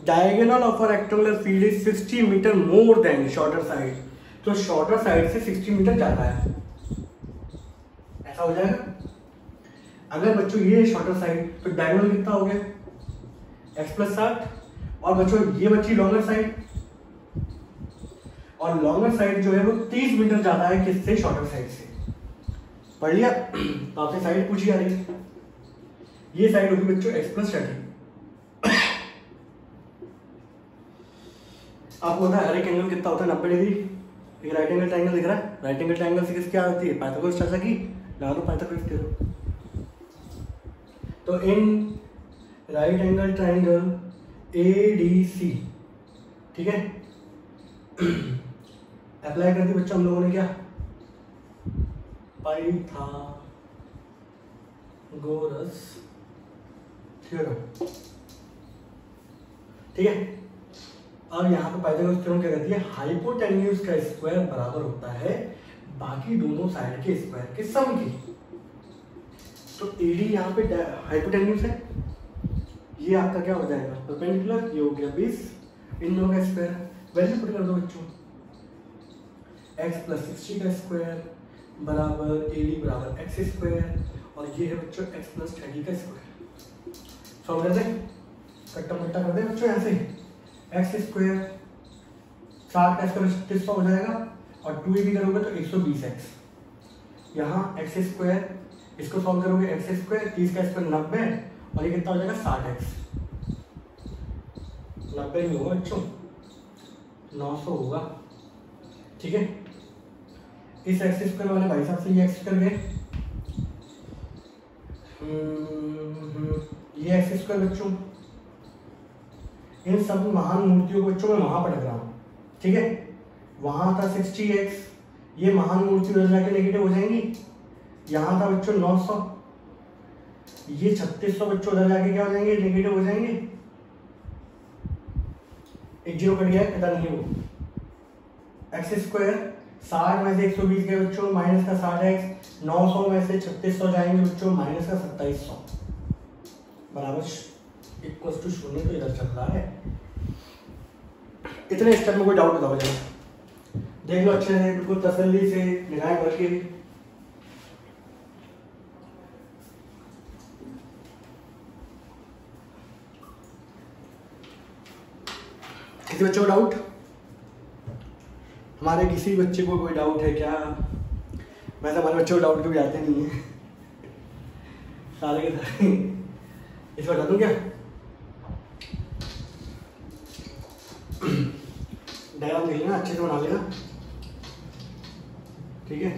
[SPEAKER 1] Diagonal of a rectangular field is 60 metre more than shorter side. तो शॉर्टर साइड से 60 मीटर जाता है, ऐसा हो जाएगा। अगर बच्चों ये शॉर्टर साइड तो डायगोनल कितना हो गया x प्लस 60, और बच्चों ये बच्ची लॉन्गर साइड, और लॉन्गर साइड जो है वो 30 मीटर ज्यादा है किससे, शॉर्टर साइड से। पढ़ लिया? तो आपसे साइड पूछी जा रही है, ये साइड होगी बच्चों x प्लस 30। आपको पता है हर एक एंगल कितना होता है, 90 डिग्री। एक राइट एंगल ट्रायंगल दिख रहा है, राइट एंगल ट्रायंगल से किसकी आती है, पाइथागोरस चाचा की, लगा दो पाइथागोरस थ्योरम। तो in right angle triangle ADC, ठीक है, अप्लाई कर दी बच्चों हम लोगों ने क्या, पाइथागोरस थ्योरम, ठीक है। अब यहाँ पे पाइथागोरस थ्योरम क्या कहती है, हाइपोटेन्यूज का स्क्वायर बराबर होता है बाकी दोनों साइड के स्क्वायर के सम की। तो AD यहाँ पे हाइपोटेन्यूज है, ये आपका क्या हो जाएगा, परपेंडिकुलर, ये हो गया 20, इन दोनों का स्क्वायर, वैल्यू पुट कर दो बच्चों, x प्लस 60 का स्क्वायर बराबर AD बराबर x स्क्वायर, और ये है बच्चों x प्लस 30 का स्क्वायर। सॉल्व कर दें, कट्टा मट्टा कर दें बच्चों, यहाँ से x स्क्वायर 60 का स्क्वायर 3600 हो जाएगा, और 2ab करोगे तो 120x, यहाँ x स्क्वायर, इसको सॉल्व करोगे x स्क्वायर 30 का स्क्वायर 90, और ये कितना हो जाएगा 60x, 90 नहीं होगा बच्चों 900 होगा, ठीक है। इस x स्क्वायर वाले भाई साहब से ये x कर गए, ये x स्क्वायर बच्चों, इन सब महान मूर्तियों को बच्चों मैं वहां पर रख रहा हूँ, ठीक है। वहां था 60x, ये महान मूर्ति उधर जाके नेगेटिव हो जाएंगी, यहाँ था बच्चों 900, ये 3600 बच्चों उधर जाके क्या हो जाएंगे, नेगेटिव हो जाएंगे, एक जीरो कट गया, पता नहीं वो एक्स स्क्वायर 60 में से 120 गए बच्चों, माइनस का 60x, 900 में से 3600 जाएंगे बच्चों, माइनस का 2700 बराबर इक्वल टू 0। तो इधर चल रहा है। इतने स्टेप में कोई डाउट बताओ जाए, देख लो अच्छे से, बिल्कुल तसल्ली से, निगाहें भर के। किसी बच्चे को डाउट, हमारे किसी बच्चे को कोई डाउट है क्या? वैसे हमारे बच्चे को डाउट कभी आते नहीं है, सारे के सारे। इसको बता दूं क्या, डायग्राम देख लेना, अच्छे से बना लेना, ठीक है।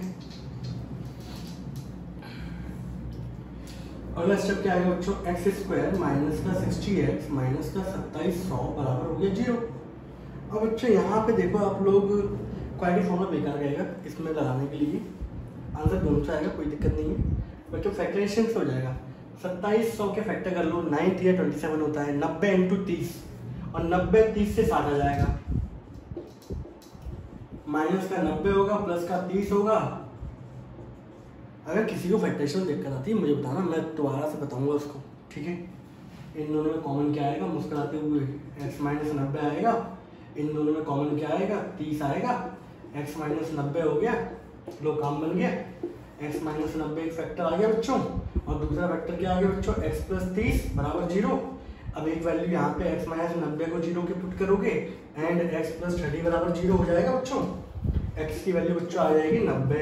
[SPEAKER 1] अगला स्टेप क्या आएगा बच्चों, एक्स स्क्वायर माइनस का 60x माइनस का 2700 बराबर हो गया 0। अब बच्चों यहाँ पे देखो आप लोग, क्वाड्रेटिक फॉर्मूला बेकार रहेगा इसमें लगाने के लिए, आंसर दोनों से आएगा, कोई दिक्कत नहीं है बच्चों। फैक्टराइजेशन से हो जाएगा, 2700 के फैक्टर कर लो, 9 या 27 होता है, 90 इंटू 30, और 90 30 से 60 आ जाएगा, माइनस का 90 होगा, प्लस का 30 होगा। अगर किसी को फैक्टराइजेशन दिक्कत आती है मुझे बताना, मैं दोबारा से बताऊंगा उसको, ठीक है। इन दोनों में कॉमन क्या आएगा, मुस्कुराते हुए x माइनस 90 आएगा, इन दोनों में कॉमन क्या आएगा, 30 आएगा, x माइनस 90 हो गया, लो काम बन गया, x माइनस 90 एक फैक्टर आ गया बच्चों, और दूसरा फैक्टर क्या आ गया बच्चों, x प्लस 30 बराबर 0। अब एक वैल्यू यहाँ पे x माइनस 90 को 0 के पुट करोगे, एंड x प्लस 30 बराबर 0 हो जाएगा बच्चों, x की वैल्यू बच्चों आ जाएगी 90,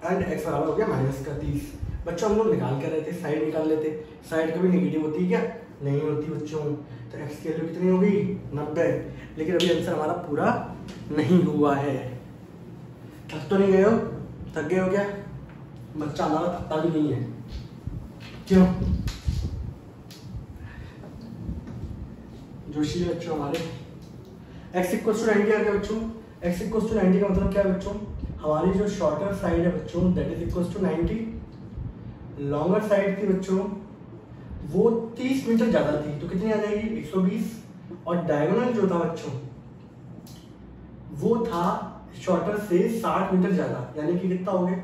[SPEAKER 1] एंड x बराबर हो गया माइनस का 30। बच्चों हम लोग निकाल कर रहे थे, साइड निकाल लेते, साइड कभी नेगेटिव होती है क्या, नहीं होती बच्चों। तो x की वैल्यू कितनी होगी, 90, लेकिन अभी आंसर हमारा पूरा नहीं हुआ है। थक तो नहीं गए हो, थक गए हो क्या? बच्चा हमारा थकता भी नहीं है, क्यों? जोशी बच्चों हमारे x इक्वल टू 90 आ गया बच्चों, x इक्वल टू 90 का मतलब क्या है बच्चों, हमारी जो शॉर्टर साइड है बच्चों that is equal to 90, longer side थी बच्चों वो 30 मीटर ज्यादा थी, तो कितनी आ जाएगी 120, और डायगोनल जो था बच्चों वो था शॉर्टर से 60 मीटर ज्यादा, यानी कि कितना हो गया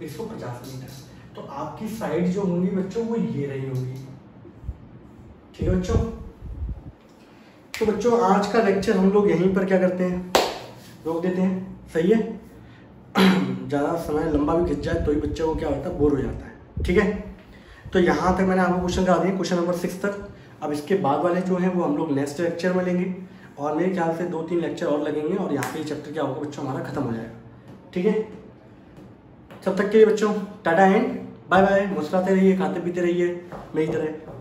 [SPEAKER 1] 150 मीटर। तो आपकी साइड जो होंगी बच्चों वो ये रही होंगी, ठीक है बच्चों। तो बच्चों आज का लेक्चर हम लोग यहीं पर क्या करते हैं, रोक देते हैं, सही है। ज़्यादा समय लंबा भी खिंच जाए तो ही बच्चे को क्या होता है, बोर हो जाता है। ठीक है, तो यहाँ तक मैंने आपको क्वेश्चन करा दिए, क्वेश्चन नंबर 6 तक। अब इसके बाद वाले जो हैं वो हम लोग नेक्स्ट लेक्चर में लेंगे, और मेरे ख्याल से 2-3 लेक्चर और लगेंगे और यहाँ पे चैप्टर क्या होगा बच्चों हमारा खत्म हो जाएगा। ठीक है, तब तक के लिए बच्चों टाटा एंड बाय बाय। मुस्कुराते रहिए, खाते पीते रहिए मेरी तरह।